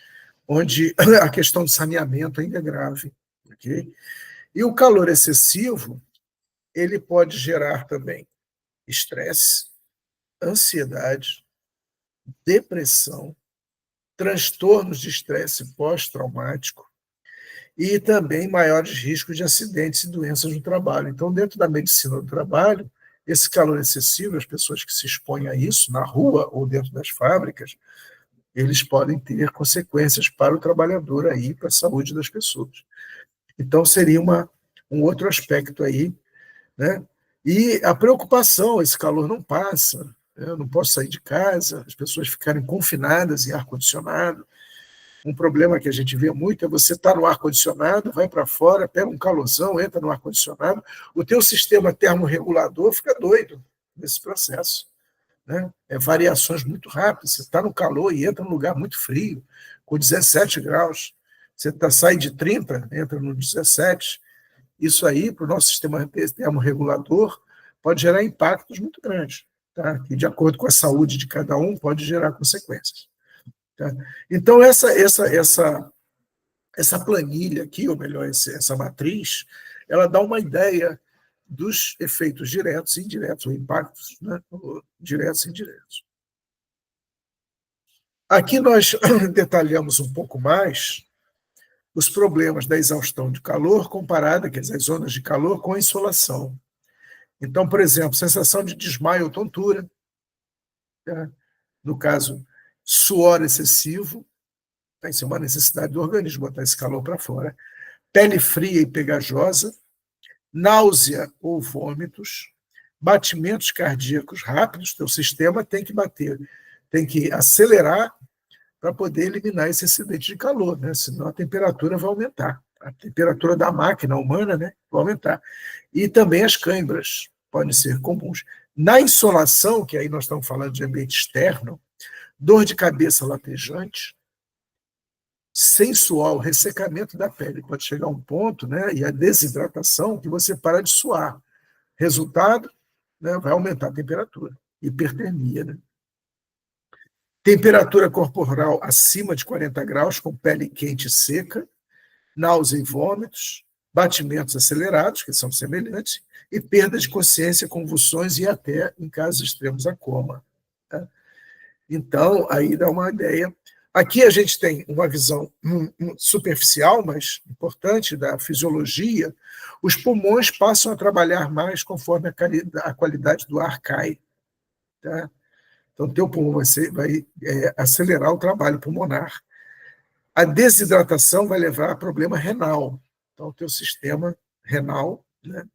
onde a questão de saneamento ainda é grave, ok? E o calor excessivo, ele pode gerar também estresse, ansiedade, depressão, transtornos de estresse pós-traumático e também maiores riscos de acidentes e doenças no trabalho. Então, dentro da medicina do trabalho, esse calor excessivo, as pessoas que se expõem a isso na rua ou dentro das fábricas, eles podem ter consequências para o trabalhador aí, para a saúde das pessoas. Então, seria um outro aspecto aí, né? E a preocupação, esse calor não passa, né? Eu não posso sair de casa, as pessoas ficarem confinadas em ar-condicionado. Um problema que a gente vê muito é você estar no ar-condicionado, vai para fora, pega um calorzão, entra no ar-condicionado, o teu sistema termorregulador fica doido nesse processo, né? Variações muito rápidas, você está no calor e entra num lugar muito frio, com 17 graus, você sai de 30, entra no 17, isso aí, para o nosso sistema termorregulador, pode gerar impactos muito grandes, tá? Que, de acordo com a saúde de cada um, pode gerar consequências. Tá? Então, essa planilha aqui, ou melhor, essa matriz, ela dá uma ideia dos efeitos diretos e indiretos, ou impactos, né? Diretos e indiretos. Aqui nós detalhamos um pouco mais os problemas da exaustão de calor comparada, quer dizer, as zonas de calor com a insolação. Então, por exemplo, sensação de desmaio ou tontura, tá? No caso, suor excessivo, isso é uma necessidade do organismo, botar esse calor para fora. Pele fria e pegajosa, náusea ou vômitos, batimentos cardíacos rápidos, teu sistema tem que bater, tem que acelerar para poder eliminar esse excedente de calor, né? Senão a temperatura vai aumentar. A temperatura da máquina humana, né, vai aumentar. E também as câimbras podem ser comuns. Na insolação, que aí nós estamos falando de ambiente externo, dor de cabeça latejante, sensual, ressecamento da pele. Pode chegar a um ponto, né, e a desidratação, que você para de suar. Resultado, né, vai aumentar a temperatura. Hipertermia, né? Temperatura corporal acima de 40 graus, com pele quente e seca, náusea e vômitos, batimentos acelerados, que são semelhantes, e perda de consciência, convulsões e até, em casos extremos, a coma. Tá? Então, aí dá uma ideia. Aqui a gente tem uma visão superficial, mas importante, da fisiologia. Os pulmões passam a trabalhar mais conforme a qualidade do ar cai. Tá? Então, o teu pulmão vai acelerar o trabalho pulmonar. A desidratação vai levar a problema renal. Então, o teu sistema renal, né,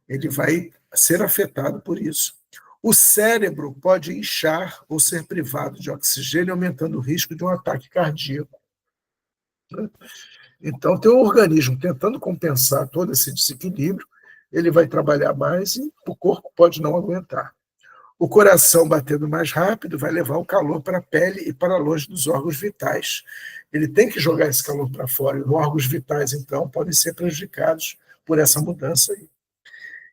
ele vai ser afetado por isso. O cérebro pode inchar ou ser privado de oxigênio, aumentando o risco de um ataque cardíaco. Então, o teu organismo, tentando compensar todo esse desequilíbrio, ele vai trabalhar mais e o corpo pode não aguentar. O coração batendo mais rápido vai levar o calor para a pele e para longe dos órgãos vitais. Ele tem que jogar esse calor para fora, e os órgãos vitais, então, podem ser prejudicados por essa mudança aí.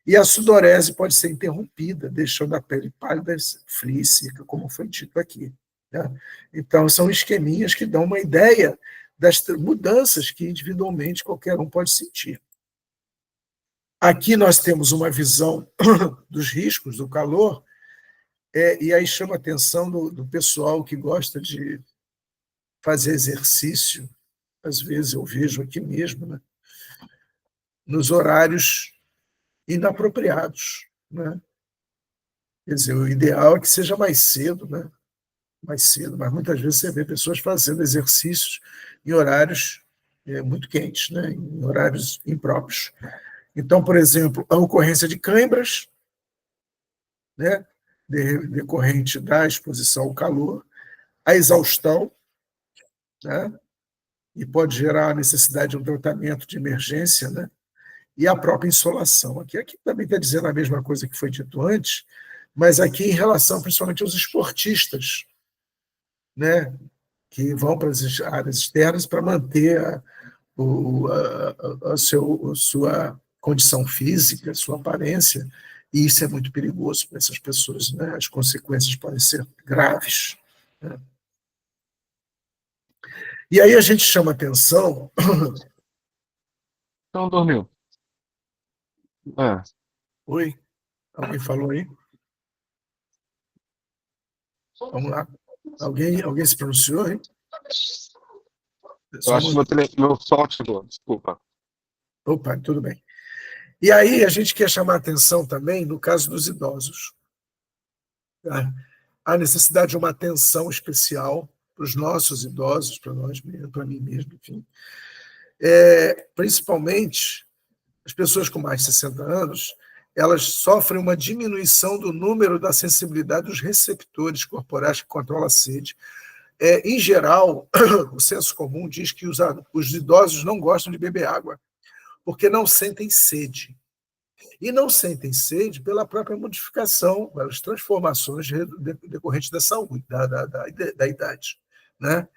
E a sudorese pode ser interrompida, deixando a pele pálida, fria e seca, como foi dito aqui. Né? Então, são esqueminhas que dão uma ideia das mudanças que individualmente qualquer um pode sentir. Aqui nós temos uma visão dos riscos do calor, e aí chama a atenção do pessoal que gosta de fazer exercício, às vezes eu vejo aqui mesmo, né, nos horários inapropriados. Né? Quer dizer, o ideal é que seja mais cedo, né? Mais cedo, mas muitas vezes você vê pessoas fazendo exercícios em horários muito quentes, né? Em horários impróprios. Então, por exemplo, a ocorrência de câimbras, né? decorrente da exposição ao calor, a exaustão, né? E pode gerar a necessidade de um tratamento de emergência, né? E a própria insolação. Aqui também está dizendo a mesma coisa que foi dito antes, mas aqui em relação principalmente aos esportistas, né? Que vão para as áreas externas para manter a sua condição física, a sua aparência, e isso é muito perigoso para essas pessoas, né? As consequências podem ser graves, né? E aí a gente chama atenção. Então dormiu. É. Oi? Alguém falou aí? Vamos lá. Alguém se pronunciou, hein? Eu acho que meu som ativou, desculpa. Opa, tudo bem. E aí a gente quer chamar atenção também no caso dos idosos. Tá? A necessidade de uma atenção especial para os nossos idosos, para nós mesmos, para mim mesmo, enfim. Principalmente as pessoas com mais de 60 anos, elas sofrem uma diminuição do número da sensibilidade dos receptores corporais que controlam a sede. Em geral, o senso comum diz que os idosos não gostam de beber água, porque não sentem sede. E não sentem sede pela própria modificação, pelas transformações decorrentes da saúde, da idade, né?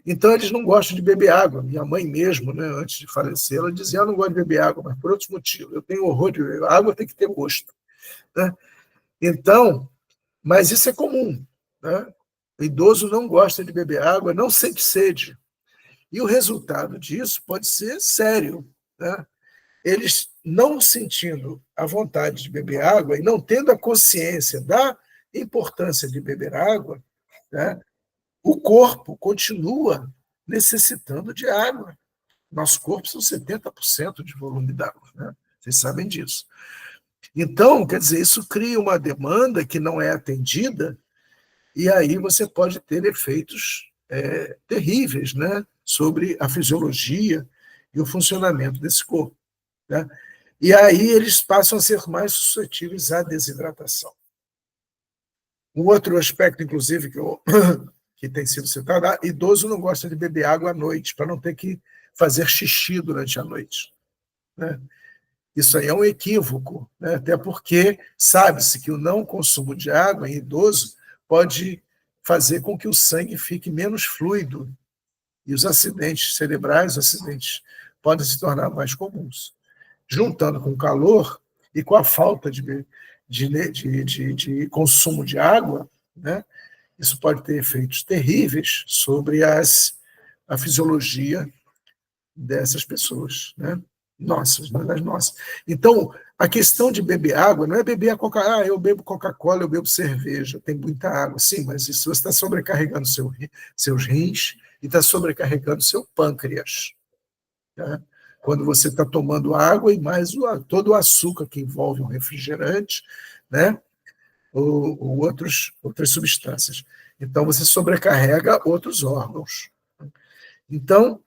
Então, eles não gostam de beber água. Minha mãe mesmo, né, antes de falecer, ela dizia, eu não gosto de beber água, mas por outros motivos. Eu tenho horror de beber água, tem que ter gosto, né? Então, mas isso é comum, né? O idoso não gosta de beber água, não sente sede. E o resultado disso pode ser sério, né? Eles não sentindo a vontade de beber água e não tendo a consciência da importância de beber água, né? O corpo continua necessitando de água. Nosso corpo são 70% de volume d'água, né? Vocês sabem disso. Então, quer dizer, isso cria uma demanda que não é atendida, e aí você pode ter efeitos terríveis, né, sobre a fisiologia e o funcionamento desse corpo, né? E aí eles passam a ser mais suscetíveis à desidratação. Um outro aspecto, inclusive, que tem sido citado, idoso não gosta de beber água à noite, para não ter que fazer xixi durante a noite, né? Isso aí é um equívoco, né? Até porque sabe-se que o não consumo de água em idoso pode fazer com que o sangue fique menos fluido e os acidentes cerebrais, os acidentes podem se tornar mais comuns. Juntando com o calor e com a falta de consumo de água, né? Isso pode ter efeitos terríveis sobre a fisiologia dessas pessoas, né? Nossas, não é das nossas. Então, a questão de beber água não é beber a Coca-Cola, eu bebo Coca-Cola, eu bebo cerveja, tem muita água. Sim, mas isso você está sobrecarregando seus rins e está sobrecarregando seu pâncreas, né? Quando você está tomando água e mais todo o açúcar que envolve um refrigerante, né? Ou outras substâncias. Então, você sobrecarrega outros órgãos. Então,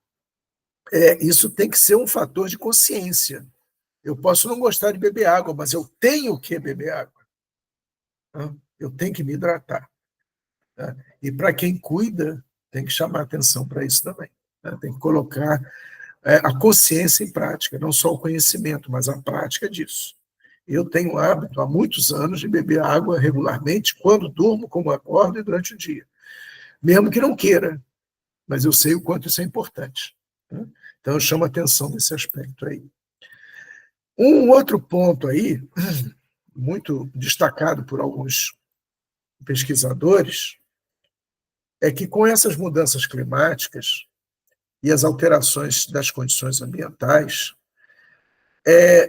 isso tem que ser um fator de consciência. Eu posso não gostar de beber água, mas eu tenho que beber água, tá? Eu tenho que me hidratar, tá? E para quem cuida, tem que chamar atenção para isso também, tá? Tem que colocar a consciência em prática, não só o conhecimento, mas a prática disso. Eu tenho o hábito há muitos anos de beber água regularmente, quando durmo, como acordo e durante o dia. Mesmo que não queira, mas eu sei o quanto isso é importante, tá? Então, eu chamo a atenção desse aspecto aí. Um outro ponto aí, muito destacado por alguns pesquisadores, é que com essas mudanças climáticas e as alterações das condições ambientais,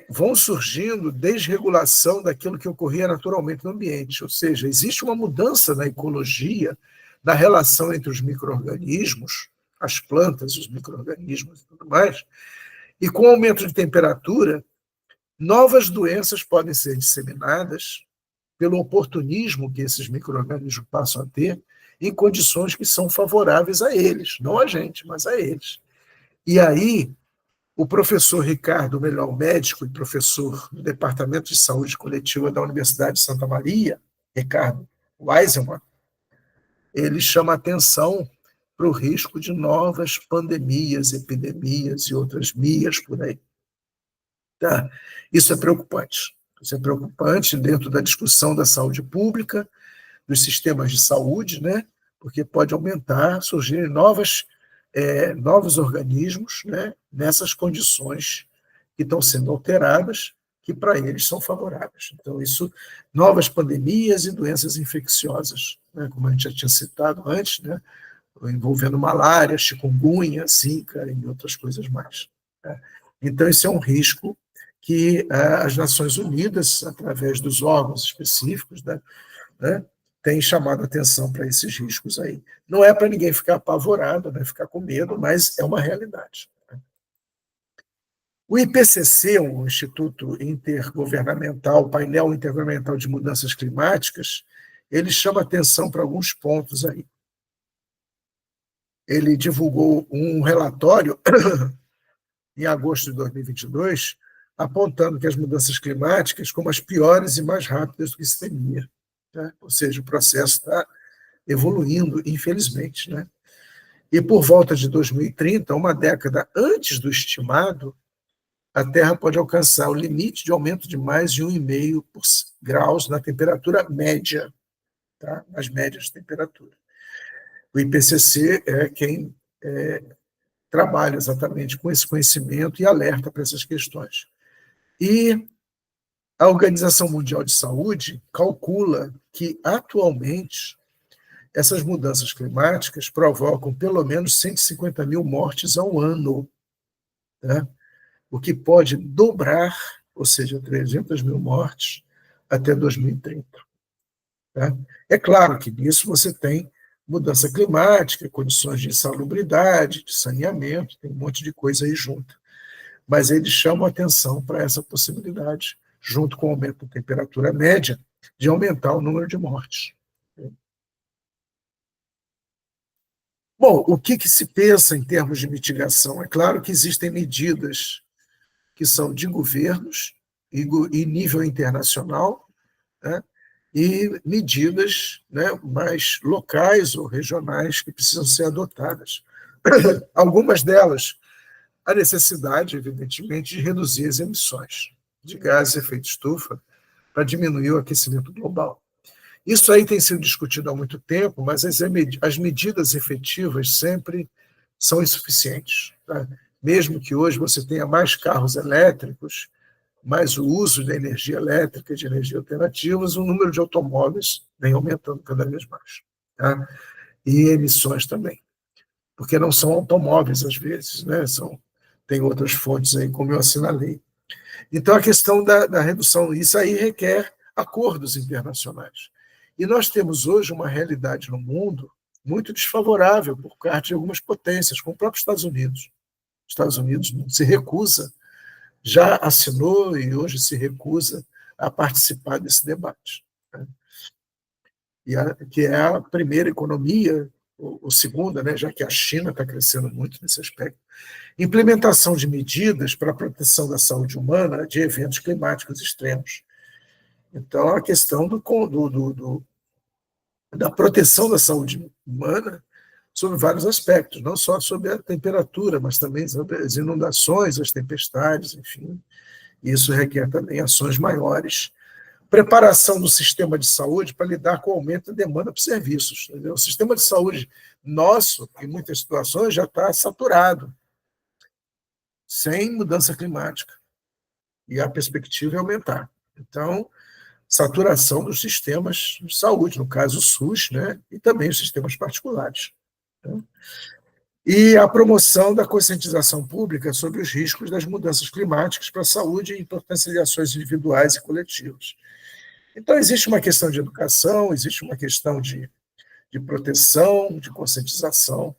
vão surgindo desregulação daquilo que ocorria naturalmente no ambiente. Ou seja, existe uma mudança na ecologia, na relação entre os micro-organismos, as plantas, os micro-organismos e tudo mais, e com o aumento de temperatura, novas doenças podem ser disseminadas pelo oportunismo que esses micro-organismos passam a ter em condições que são favoráveis a eles, não a gente, mas a eles. E aí, o professor Ricardo Melhor, médico e professor do Departamento de Saúde Coletiva da Universidade de Santa Maria, Ricardo Weiselman, ele chama atenção para o risco de novas pandemias, epidemias e outras mias por aí. Tá? Isso é preocupante. Isso é preocupante dentro da discussão da saúde pública, dos sistemas de saúde, né? Porque pode aumentar, surgirem novos organismos, né? Nessas condições que estão sendo alteradas, que para eles são favoráveis. Então, novas pandemias e doenças infecciosas, né? Como a gente já tinha citado antes, né? Envolvendo malária, chikungunya, zika e outras coisas mais. Né? Então, esse é um risco que as Nações Unidas, através dos órgãos específicos, né, têm chamado atenção para esses riscos aí. Não é para ninguém ficar apavorado, né, ficar com medo, mas é uma realidade. O IPCC, o Instituto Intergovernamental, Painel Intergovernamental de Mudanças Climáticas, ele chama atenção para alguns pontos aí. Ele divulgou um relatório em agosto de 2022, apontando que as mudanças climáticas como as piores e mais rápidas do que se temia. Né? Ou seja, o processo está evoluindo, infelizmente. Né? E por volta de 2030, uma década antes do estimado, a Terra pode alcançar o limite de aumento de mais de 1,5 graus na temperatura média, tá? As médias de temperatura. O IPCC é quem trabalha exatamente com esse conhecimento e alerta para essas questões. E a Organização Mundial de Saúde calcula que, atualmente, essas mudanças climáticas provocam pelo menos 150 mil mortes ao ano, né? O que pode dobrar, ou seja, 300 mil mortes, até 2030. Tá? É claro que nisso você tem mudança climática, condições de insalubridade, de saneamento, tem um monte de coisa aí junto. Mas eles chamam atenção para essa possibilidade, junto com o aumento da temperatura média, de aumentar o número de mortes. Bom, o que se pensa em termos de mitigação? É claro que existem medidas que são de governos e nível internacional, né? E medidas, né, mais locais ou regionais que precisam ser adotadas. Algumas delas, a necessidade, evidentemente, de reduzir as emissões de gases de efeito estufa para diminuir o aquecimento global. Isso aí tem sido discutido há muito tempo, mas as medidas efetivas sempre são insuficientes. Tá? Mesmo que hoje você tenha mais carros elétricos, mais o uso da energia elétrica, de energia alternativas, o número de automóveis vem aumentando cada vez mais. Tá? E emissões também. Porque não são automóveis, às vezes, né? Tem outras fontes aí, como eu assinalei. Então, a questão da redução, isso aí requer acordos internacionais. E nós temos hoje uma realidade no mundo muito desfavorável por parte de algumas potências, como o próprio Estados Unidos. Os Estados Unidos se recusa, já assinou e hoje se recusa a participar desse debate. Né? Que é a primeira economia, ou segunda, né, já que a China está crescendo muito nesse aspecto, implementação de medidas para a proteção da saúde humana de eventos climáticos extremos. Então, a questão da proteção da saúde humana sobre vários aspectos, não só sobre a temperatura, mas também sobre as inundações, as tempestades, enfim. Isso requer também ações maiores. Preparação do sistema de saúde para lidar com o aumento da demanda por serviços. Entendeu? O sistema de saúde nosso, em muitas situações, já está saturado, sem mudança climática. E a perspectiva é aumentar. Então, saturação dos sistemas de saúde, no caso o SUS, né? E também os sistemas particulares. Né? E a promoção da conscientização pública sobre os riscos das mudanças climáticas para a saúde e a importância de ações individuais e coletivas. Então, existe uma questão de educação, existe uma questão de proteção, de conscientização,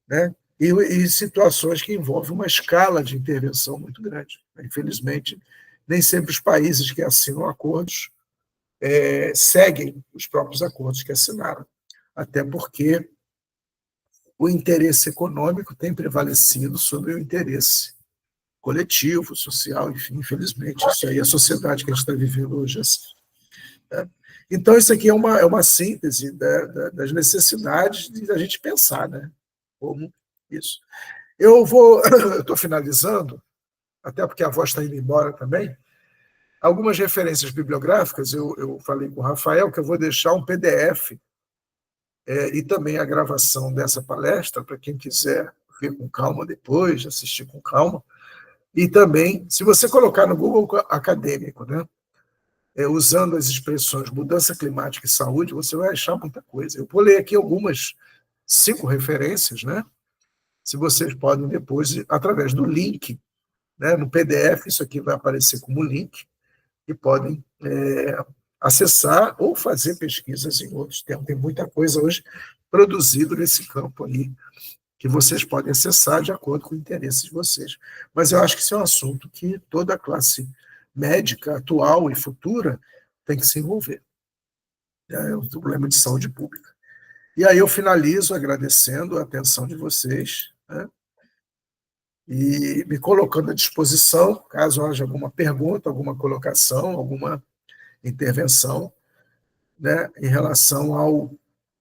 né? E situações que envolvem uma escala de intervenção muito grande. Infelizmente, nem sempre os países que assinam acordos seguem os próprios acordos que assinaram, até porque o interesse econômico tem prevalecido sobre o interesse coletivo, social, enfim, infelizmente, isso aí é a sociedade que a gente está vivendo hoje assim. né? Então, isso aqui é uma síntese das necessidades de a gente pensar, né? Como isso. Eu estou finalizando, até porque a voz está indo embora também. Algumas referências bibliográficas, eu falei com o Rafael que eu vou deixar um PDF e também a gravação dessa palestra, para quem quiser ver com calma depois, assistir com calma. E também, se você colocar no Google Acadêmico, né, usando as expressões mudança climática e saúde, você vai achar muita coisa. Eu vou ler aqui algumas 5 referências, né? Se vocês podem depois, através do link, né, no PDF, isso aqui vai aparecer como link, e podem acessar ou fazer pesquisas em outros tempos. Tem muita coisa hoje produzida nesse campo aí, que vocês podem acessar de acordo com o interesse de vocês. Mas eu acho que isso é um assunto que toda a classe médica atual e futura tem que se envolver. É um problema de saúde pública. E aí eu finalizo agradecendo a atenção de vocês, né? E me colocando à disposição, caso haja alguma pergunta, alguma colocação, alguma intervenção, né, em relação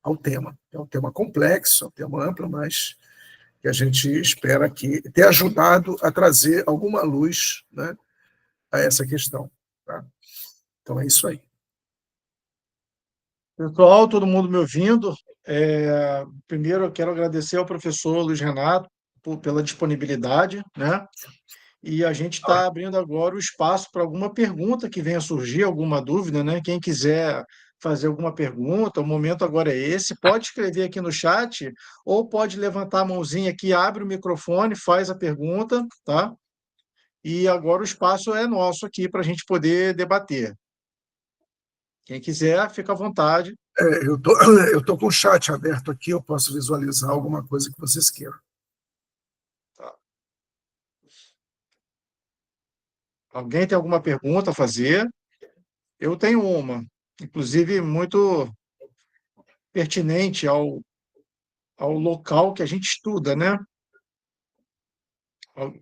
ao tema. É um tema complexo, é um tema amplo, mas que a gente espera aqui ter ajudado a trazer alguma luz, né, a essa questão. Tá? Então, é isso aí. Pessoal, todo mundo me ouvindo. Primeiro, eu quero agradecer ao professor Luiz Renato pela disponibilidade, né? E a gente está abrindo agora o espaço para alguma pergunta que venha surgir, alguma dúvida, né? Quem quiser fazer alguma pergunta, o momento agora é esse. Pode escrever aqui no chat ou pode levantar a mãozinha aqui, abre o microfone, faz a pergunta, tá? E agora o espaço é nosso aqui para a gente poder debater. Quem quiser, fica à vontade. Eu tô com o chat aberto aqui, eu posso visualizar alguma coisa que vocês queiram. Tá. Alguém tem alguma pergunta a fazer? Eu tenho uma, inclusive muito pertinente ao local que a gente estuda, né?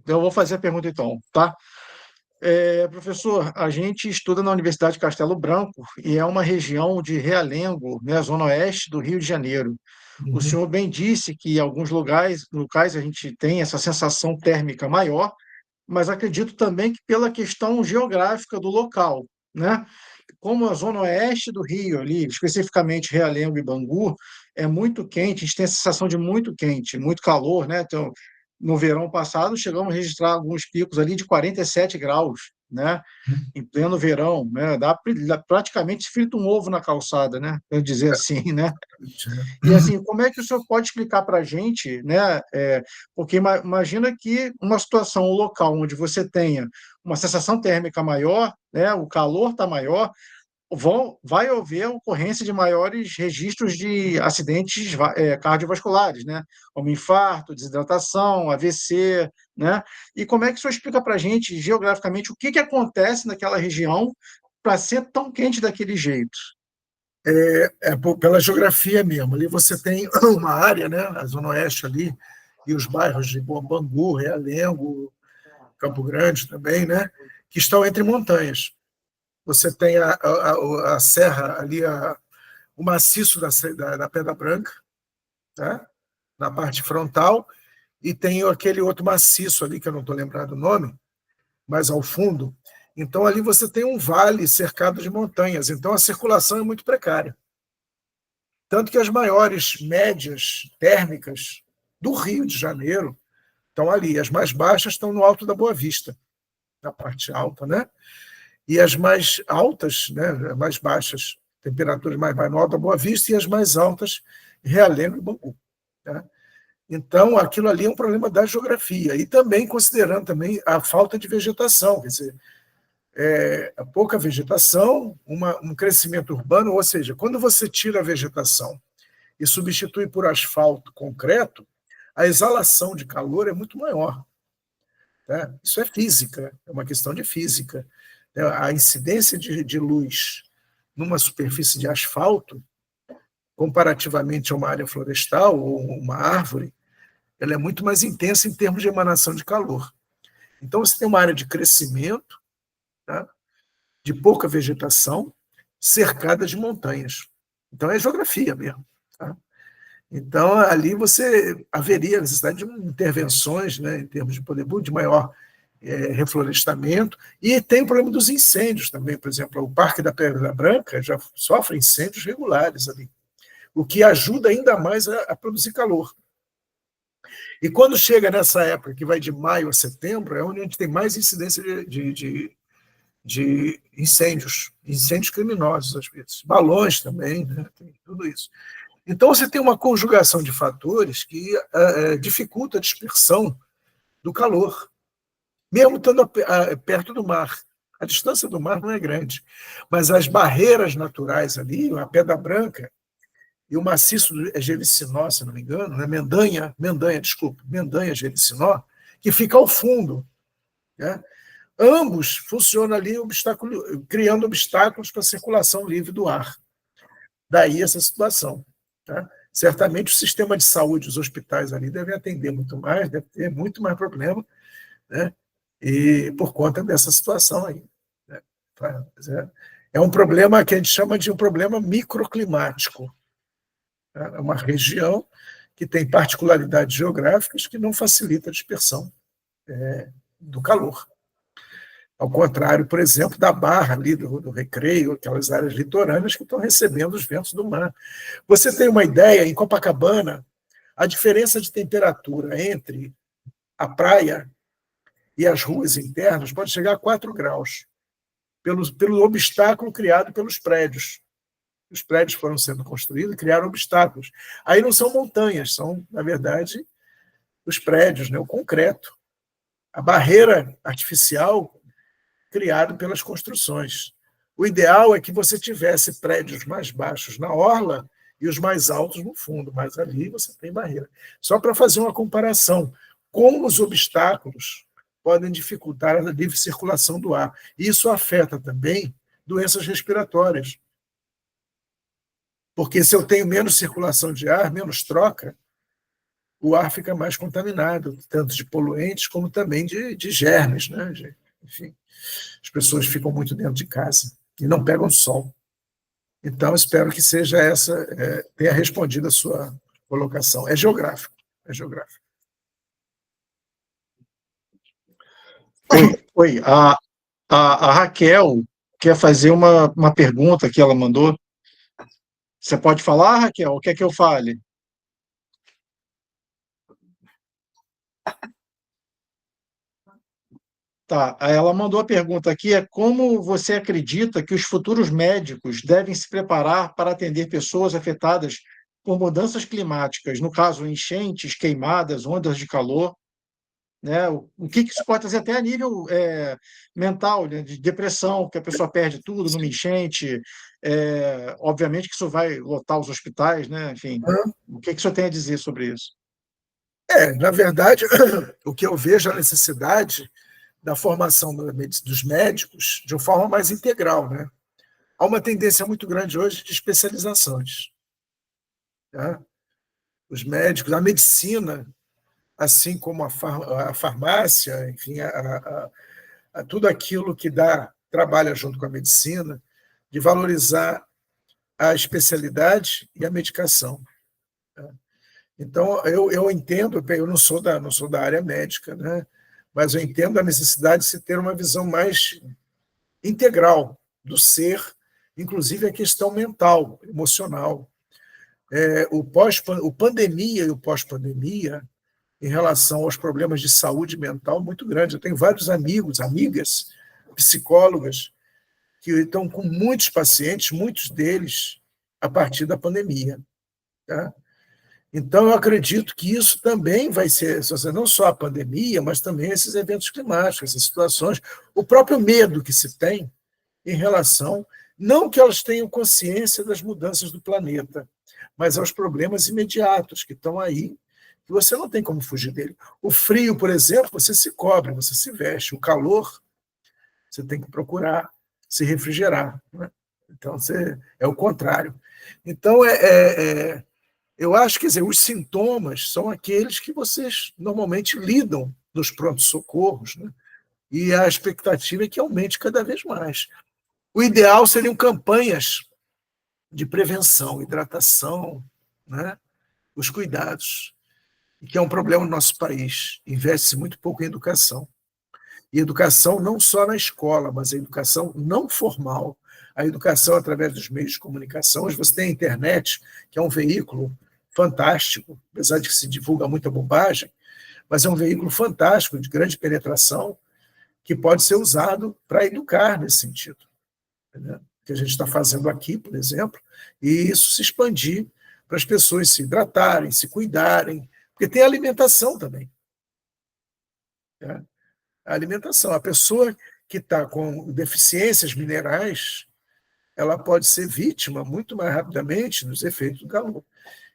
Eu vou fazer a pergunta então, tá? Professor, a gente estuda na Universidade de Castelo Branco e é uma região de Realengo, né, zona oeste do Rio de Janeiro. O Uhum. senhor bem disse que em alguns locais a gente tem essa sensação térmica maior, mas acredito também que pela questão geográfica do local, né? Como a zona oeste do Rio, ali, especificamente Realengo e Bangu, é muito quente, a gente tem a sensação de muito quente, muito calor, né? Então, no verão passado, chegamos a registrar alguns picos ali de 47 graus, né? Em pleno verão, né? Dá praticamente frita um ovo na calçada, né? Para dizer assim, né? E assim, como é que o senhor pode explicar para a gente, né? Porque imagina que uma situação local onde você tenha uma sensação térmica maior, né? O calor está maior, vai haver ocorrência de maiores registros de acidentes cardiovasculares, né? Como infarto, desidratação, AVC, né? E como é que o senhor explica para a gente, geograficamente, o que acontece naquela região para ser tão quente daquele jeito? Pela geografia mesmo. Ali você tem uma área, né, a Zona Oeste ali, e os bairros de Bangu, Realengo, Campo Grande também, né, que estão entre montanhas. Você tem a serra ali, o maciço da Pedra Branca, né, na parte frontal, e tem aquele outro maciço ali, que eu não estou lembrado o nome, mas ao fundo. Então, ali você tem um vale cercado de montanhas, então a circulação é muito precária. Tanto que as maiores médias térmicas do Rio de Janeiro estão ali, as mais baixas estão no Alto da Boa Vista, na parte alta, né? E as mais altas, né, mais baixas, temperaturas mais baixas no Alto da Boa Vista, e as mais altas, Realengo e Bangu. Né? Então, aquilo ali é um problema da geografia, e também considerando também a falta de vegetação, quer dizer, a pouca vegetação, um crescimento urbano, ou seja, quando você tira a vegetação e substitui por asfalto concreto, a exalação de calor é muito maior. Tá? Isso é física, é uma questão de física. A incidência de luz numa superfície de asfalto, comparativamente a uma área florestal ou uma árvore, ela é muito mais intensa em termos de emanação de calor. Então, você tem uma área de crescimento, tá? De pouca vegetação, cercada de montanhas. Então, é geografia mesmo. Tá? Então, ali você haveria necessidade de intervenções, né, em termos de poder público, de maior reflorestamento, e tem o problema dos incêndios também. Por exemplo, o Parque da Pedra Branca já sofre incêndios regulares ali, o que ajuda ainda mais a produzir calor. E quando chega nessa época, que vai de maio a setembro, é onde a gente tem mais incidência de incêndios criminosos, às vezes. Balões também, né? Tem tudo isso. Então, você tem uma conjugação de fatores que dificulta a dispersão do calor, mesmo estando perto do mar. A distância do mar não é grande, mas as barreiras naturais ali, a Pedra Branca e o maciço Gelicinó, se não me engano, né? Mendanha Gelicinó, que fica ao fundo, né? Ambos funcionam ali criando obstáculos para a circulação livre do ar. Daí essa situação. Tá? Certamente o sistema de saúde, os hospitais ali devem atender muito mais, deve ter muito mais problema, né? E por conta dessa situação aí. Né? É um problema que a gente chama de um problema microclimático. Tá? É uma região que tem particularidades geográficas que não facilita a dispersão do calor. Ao contrário, por exemplo, da Barra ali do Recreio, aquelas áreas litorâneas que estão recebendo os ventos do mar. Você tem uma ideia, em Copacabana, a diferença de temperatura entre a praia e as ruas internas pode chegar a 4 graus, pelo obstáculo criado pelos prédios. Os prédios foram sendo construídos e criaram obstáculos. Aí não são montanhas, são, na verdade, os prédios, né? O concreto. A barreira artificial criado pelas construções. O ideal é que você tivesse prédios mais baixos na orla e os mais altos no fundo, mas ali você tem barreira. Só para fazer uma comparação, como os obstáculos podem dificultar a livre circulação do ar. Isso afeta também doenças respiratórias. Porque se eu tenho menos circulação de ar, menos troca, o ar fica mais contaminado, tanto de poluentes como também de germes, né? Enfim, as pessoas ficam muito dentro de casa e não pegam sol. Então, espero que seja tenha respondido a sua colocação. É geográfico. Oi. A Raquel quer fazer uma pergunta que ela mandou. Você pode falar, Raquel? O que é que eu fale? Tá, ela mandou a pergunta aqui, como você acredita que os futuros médicos devem se preparar para atender pessoas afetadas por mudanças climáticas, no caso, enchentes, queimadas, ondas de calor, né? O que isso pode trazer até a nível mental, né? De depressão, que a pessoa perde tudo numa enchente, obviamente que isso vai lotar os hospitais, né? Enfim, o que o senhor tem a dizer sobre isso? Na verdade, o que eu vejo a necessidade da formação dos médicos de uma forma mais integral, né? Há uma tendência muito grande hoje de especializações. Tá? Os médicos, a medicina, assim como a farmácia, enfim, tudo aquilo que trabalha junto com a medicina, de valorizar a especialidade e a medicação. Tá? Então, eu entendo, eu não sou da área médica, né? Mas eu entendo a necessidade de se ter uma visão mais integral do ser, inclusive a questão mental, emocional. O pandemia e o pós-pandemia, em relação aos problemas de saúde mental, muito grande. Eu tenho vários amigos, amigas, psicólogas, que estão com muitos pacientes, muitos deles a partir da pandemia. Tá? Então, eu acredito que isso também vai ser, não só a pandemia, mas também esses eventos climáticos, essas situações, o próprio medo que se tem em relação, não que elas tenham consciência das mudanças do planeta, mas aos problemas imediatos que estão aí, que você não tem como fugir dele. O frio, por exemplo, você se cobre, você se veste. O calor, você tem que procurar se refrigerar. Né? Então, é o contrário. Então, eu acho, quer dizer, os sintomas são aqueles que vocês normalmente lidam nos prontos-socorros, né? E a expectativa é que aumente cada vez mais. O ideal seriam campanhas de prevenção, hidratação, né? Os cuidados, que é um problema no nosso país. Investe-se muito pouco em educação. E educação não só na escola, mas a educação não formal, a educação através dos meios de comunicação. Hoje você tem a internet, que é um veículo fantástico, apesar de que se divulga muita bobagem, mas é um veículo fantástico, de grande penetração, que pode ser usado para educar nesse sentido, né? Que a gente está fazendo aqui, por exemplo, e isso se expandir para as pessoas se hidratarem, se cuidarem, porque tem alimentação também, né? A alimentação. A pessoa que está com deficiências minerais, ela pode ser vítima muito mais rapidamente dos efeitos do calor.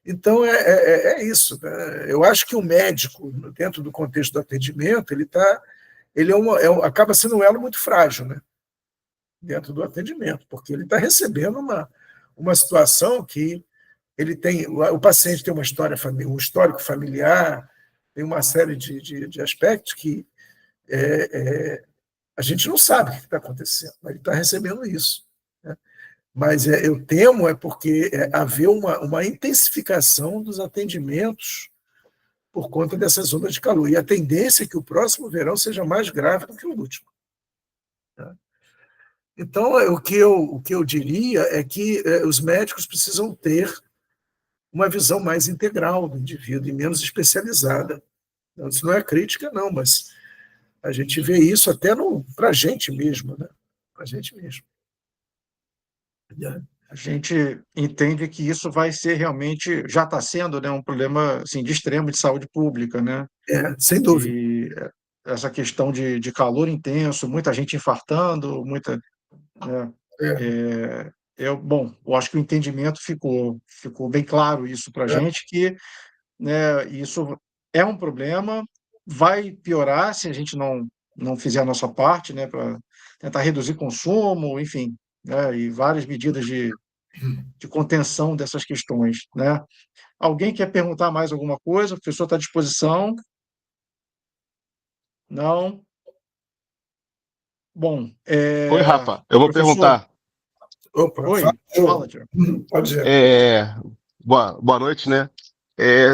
Então, é isso, né? Eu acho que o médico, dentro do contexto do atendimento, ele acaba sendo um elo muito frágil, né? Dentro do atendimento, porque ele está recebendo uma situação que ele tem, o paciente tem uma história, um histórico familiar, tem uma série de aspectos que a gente não sabe o que está acontecendo, mas ele está recebendo isso, né? Mas eu temo porque haver uma intensificação dos atendimentos por conta dessas ondas de calor. E a tendência é que o próximo verão seja mais grave do que o último, né? Então, o que eu diria é que os médicos precisam ter uma visão mais integral do indivíduo e menos especializada. Isso não é crítica, não, mas a gente vê isso até para a gente mesmo, né? Para a gente mesmo. A gente entende que isso vai ser realmente, já está sendo, né, um problema assim, de extremo de saúde pública, né? Sem dúvida. E essa questão de calor intenso, muita gente infartando, muita, né? Bom, eu acho que o entendimento ficou bem claro isso para a gente, que, né, isso é um problema, vai piorar se a gente não fizer a nossa parte, né, para tentar reduzir consumo, enfim, né, e várias medidas de contenção dessas questões, né? Alguém quer perguntar mais alguma coisa? O professor está à disposição? Não? Bom, Oi, Rafa, eu vou professor, perguntar. Opa, oi, fala, Tiago. pode dizer. Boa noite, né?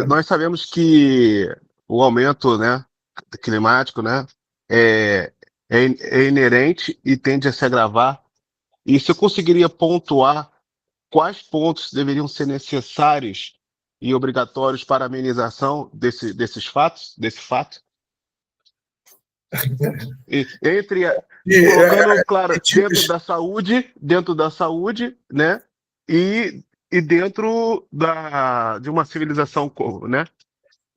Nós sabemos que o aumento, né, climático, né, é inerente e tende a se agravar. E você conseguiria pontuar quais pontos deveriam ser necessários e obrigatórios para a amenização desse fato? E colocando, claro, dentro da saúde, né? E dentro de uma civilização, né?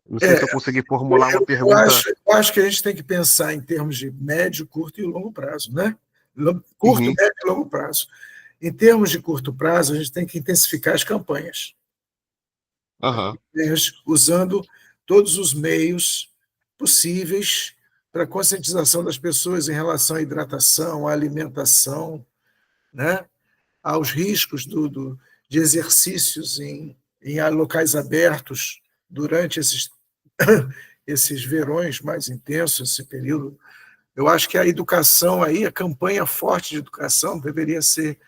Não sei se eu consegui formular uma pergunta. Eu acho que a gente tem que pensar em termos de médio, curto e longo prazo, né? Curto, Uhum, médio e longo prazo. Em termos de curto prazo, a gente tem que intensificar as campanhas, aham, usando todos os meios possíveis para a conscientização das pessoas em relação à hidratação, à alimentação, né? Aos riscos de exercícios em locais abertos durante esses verões mais intensos, esse período. Eu acho que a educação aí, a campanha forte de educação deveria ser,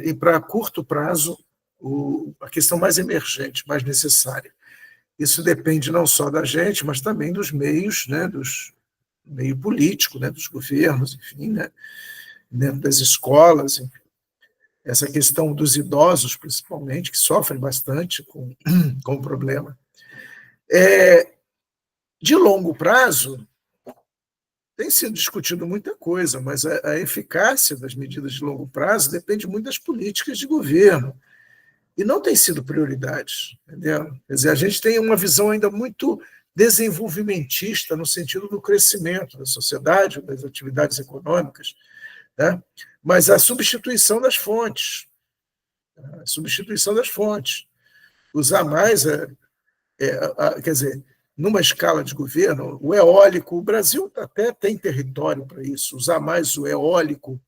e para curto prazo, a questão mais emergente, mais necessária. Isso depende não só da gente, mas também dos meios, né, meio político, né, dos governos, enfim, né, dentro das escolas, enfim. Essa questão dos idosos, principalmente, que sofrem bastante com o problema. De longo prazo, tem sido discutido muita coisa, mas a eficácia das medidas de longo prazo depende muito das políticas de governo, e não tem sido prioridade, entendeu? Quer dizer, a gente tem uma visão ainda muito desenvolvimentista no sentido do crescimento da sociedade, das atividades econômicas, né? Mas a substituição das fontes, usar mais, quer dizer, numa escala de governo, o eólico, o Brasil até tem território para isso, usar mais o eólico,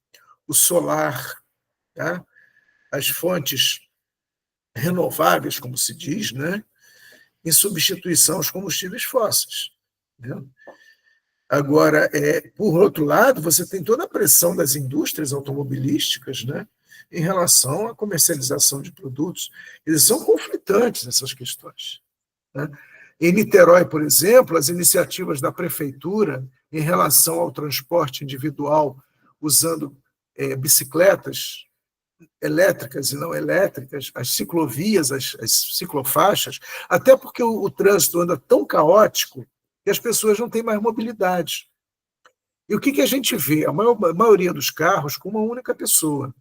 o solar, tá? As fontes renováveis, como se diz, né? Em substituição aos combustíveis fósseis, né? Agora, por outro lado, você tem toda a pressão das indústrias automobilísticas, né, em relação à comercialização de produtos. Eles são conflitantes, essas questões, né? Em Niterói, por exemplo, as iniciativas da prefeitura em relação ao transporte individual usando bicicletas elétricas e não elétricas, as ciclovias, as ciclofaixas, até porque o trânsito anda tão caótico que as pessoas não têm mais mobilidade. E o que a gente vê? A maioria dos carros com uma única pessoa.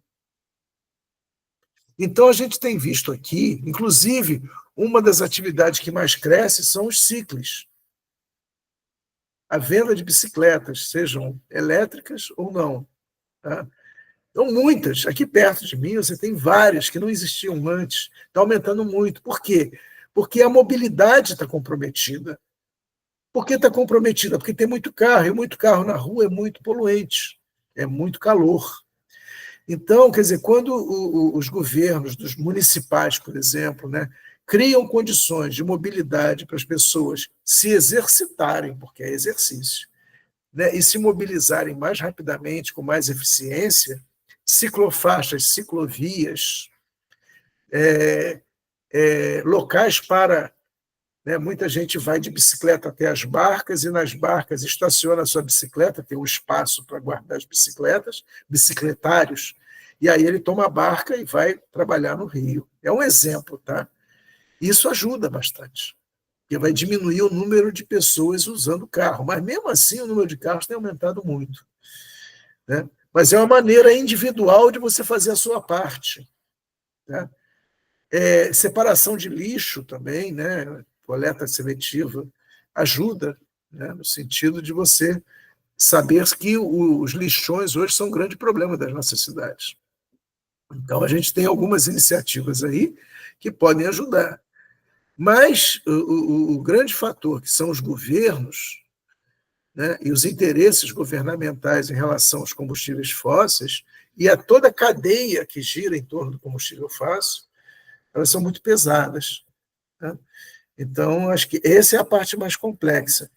Então, a gente tem visto aqui, inclusive, uma das atividades que mais cresce são os ciclos. A venda de bicicletas, sejam elétricas ou não. Tá? Então, muitas. Aqui perto de mim, você tem várias que não existiam antes. Está aumentando muito. Por quê? Porque a mobilidade está comprometida. Por que está comprometida? Porque tem muito carro, e muito carro na rua é muito poluente, é muito calor. Então, quer dizer, quando os governos dos municipais, por exemplo, né, criam condições de mobilidade para as pessoas se exercitarem, porque é exercício, né, e se mobilizarem mais rapidamente, com mais eficiência, ciclofaixas, ciclovias, locais para... Né, muita gente vai de bicicleta até as barcas e nas barcas estaciona a sua bicicleta, tem um espaço para guardar as bicicletas, bicicletários, e aí ele toma a barca e vai trabalhar no Rio. É um exemplo, tá? Isso ajuda bastante, porque vai diminuir o número de pessoas usando carro, mas mesmo assim o número de carros tem aumentado muito, né? Mas é uma maneira individual de você fazer a sua parte, né? Separação de lixo também, né? Coleta seletiva ajuda, né? No sentido de você saber que os lixões hoje são um grande problema das nossas cidades. Então, a gente tem algumas iniciativas aí que podem ajudar. Mas o grande fator, que são os governos, né, e os interesses governamentais em relação aos combustíveis fósseis, e a toda a cadeia que gira em torno do combustível fóssil, elas são muito pesadas, né? Então, acho que essa é a parte mais complexa.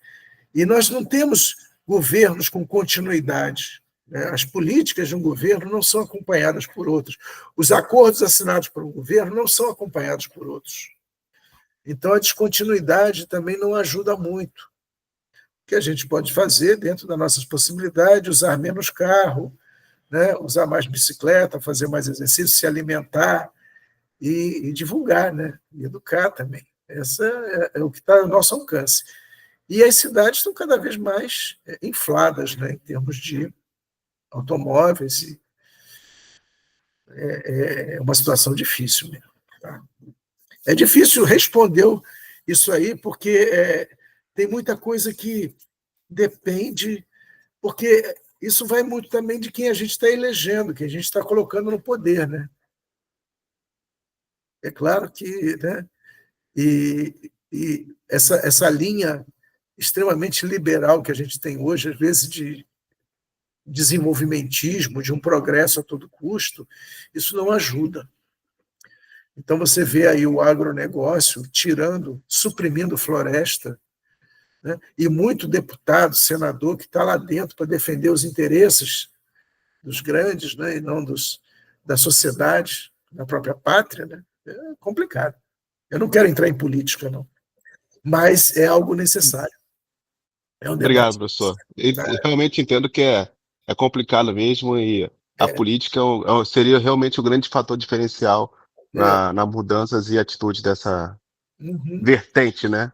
E nós não temos governos com continuidade, né? As políticas de um governo não são acompanhadas por outros. Os acordos assinados por um governo não são acompanhados por outros. Então, a descontinuidade também não ajuda muito. O que a gente pode fazer, dentro das nossas possibilidades, usar menos carro, né? Usar mais bicicleta, fazer mais exercício, se alimentar e divulgar, né? E educar também. Essa é o que está ao nosso alcance. E as cidades estão cada vez mais infladas, né, em termos de automóveis. E é uma situação difícil mesmo. Tá? É difícil responder isso aí, porque tem muita coisa que depende, porque isso vai muito também de quem a gente está elegendo, quem a gente está colocando no poder, né? É claro que, né, e essa linha extremamente liberal que a gente tem hoje, às vezes de desenvolvimentismo, de um progresso a todo custo, isso não ajuda. Então você vê aí o agronegócio suprimindo floresta, né? E muito deputado, senador que está lá dentro para defender os interesses dos grandes, né? E não da sociedade, da própria pátria, né? É complicado. Eu não quero entrar em política, não, mas é algo necessário. É um Obrigado, debate. professor. Eu realmente entendo que é complicado mesmo e a política seria realmente o grande fator diferencial na mudanças e atitude dessa vertente, né?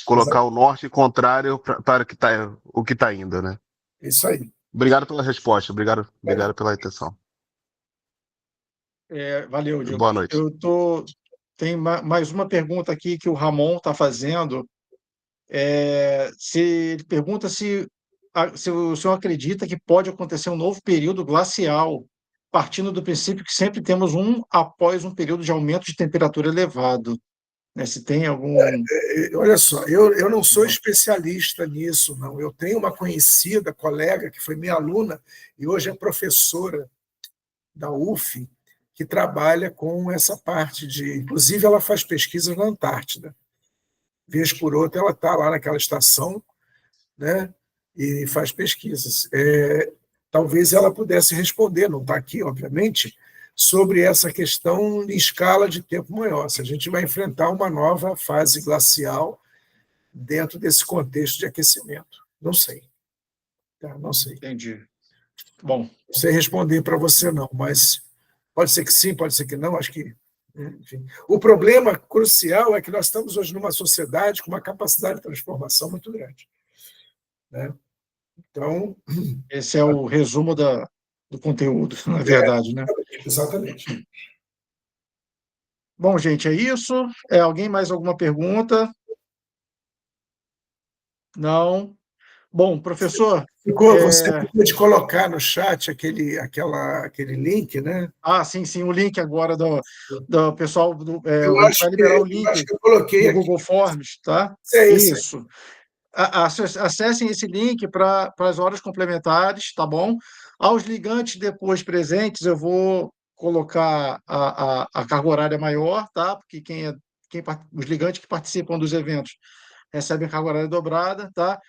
Colocar o norte contrário para o que está indo, né? Isso aí. Obrigado pela resposta, obrigado pela atenção. Valeu, Diogo. Boa noite. Tem mais uma pergunta aqui que o Ramon está fazendo. Ele pergunta se o senhor acredita que pode acontecer um novo período glacial, partindo do princípio que sempre temos após um período de aumento de temperatura elevado. Né? Se tem algum... Olha só, eu não sou especialista nisso, não. Eu tenho uma conhecida, colega, que foi minha aluna e hoje é professora da UF, que trabalha com essa parte de... Inclusive, ela faz pesquisas na Antártida. Vez por outra, ela está lá naquela estação, né? e faz pesquisas. Talvez ela pudesse responder, não está aqui, obviamente, sobre essa questão em escala de tempo maior. Se a gente vai enfrentar uma nova fase glacial dentro desse contexto de aquecimento. Não sei. Tá? Não sei. Entendi. Bom. Não sei responder para você, não, mas pode ser que sim, pode ser que não, acho que... Enfim. O problema crucial é que nós estamos hoje numa sociedade com uma capacidade de transformação muito grande. Né? Então... Esse é o resumo do conteúdo, na verdade, né? Exatamente. Bom, gente, é isso. Alguém mais alguma pergunta? Não? Bom, professor... Você pode colocar no chat aquele link, né? Sim, o link agora do pessoal vai liberar o link que eu coloquei no Google Forms, tá? Isso. Acessem esse link para as horas complementares, tá bom? Aos ligantes depois presentes, eu vou colocar a carga horária maior, tá? Porque os ligantes que participam dos eventos recebem carga horária dobrada, tá?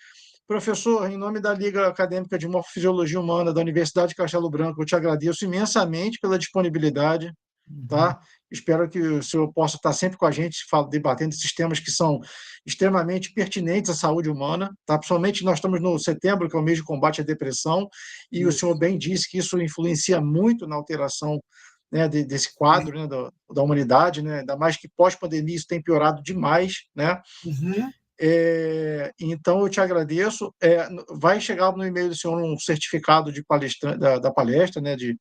Professor, em nome da Liga Acadêmica de Morfofisiologia Humana da Universidade de Castelo Branco, eu te agradeço imensamente pela disponibilidade, tá? Espero que o senhor possa estar sempre com a gente, debatendo esses temas que são extremamente pertinentes à saúde humana, tá? Principalmente nós estamos no setembro, que é o mês de combate à depressão, e o senhor bem disse que isso influencia muito na alteração, né, desse quadro, né, da humanidade, né? Ainda mais que pós-pandemia isso tem piorado demais, né? Então, eu te agradeço. Vai chegar no e-mail do senhor um certificado de da palestra, né, de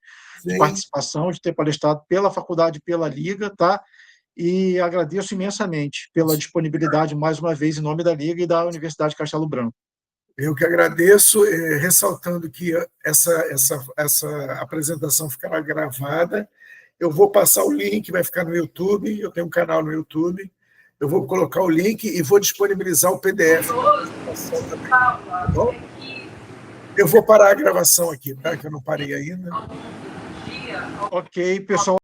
participação, de ter palestrado pela faculdade, pela Liga, tá? E agradeço imensamente pela disponibilidade, mais uma vez, em nome da Liga e da Universidade de Castelo Branco. Eu que agradeço, ressaltando que essa apresentação ficará gravada. Eu vou passar o link, vai ficar no YouTube, eu tenho um canal no YouTube. Eu vou colocar o link e vou disponibilizar o PDF. Tá bom? Eu vou parar a gravação aqui, tá? Que eu não parei ainda. Ok, pessoal.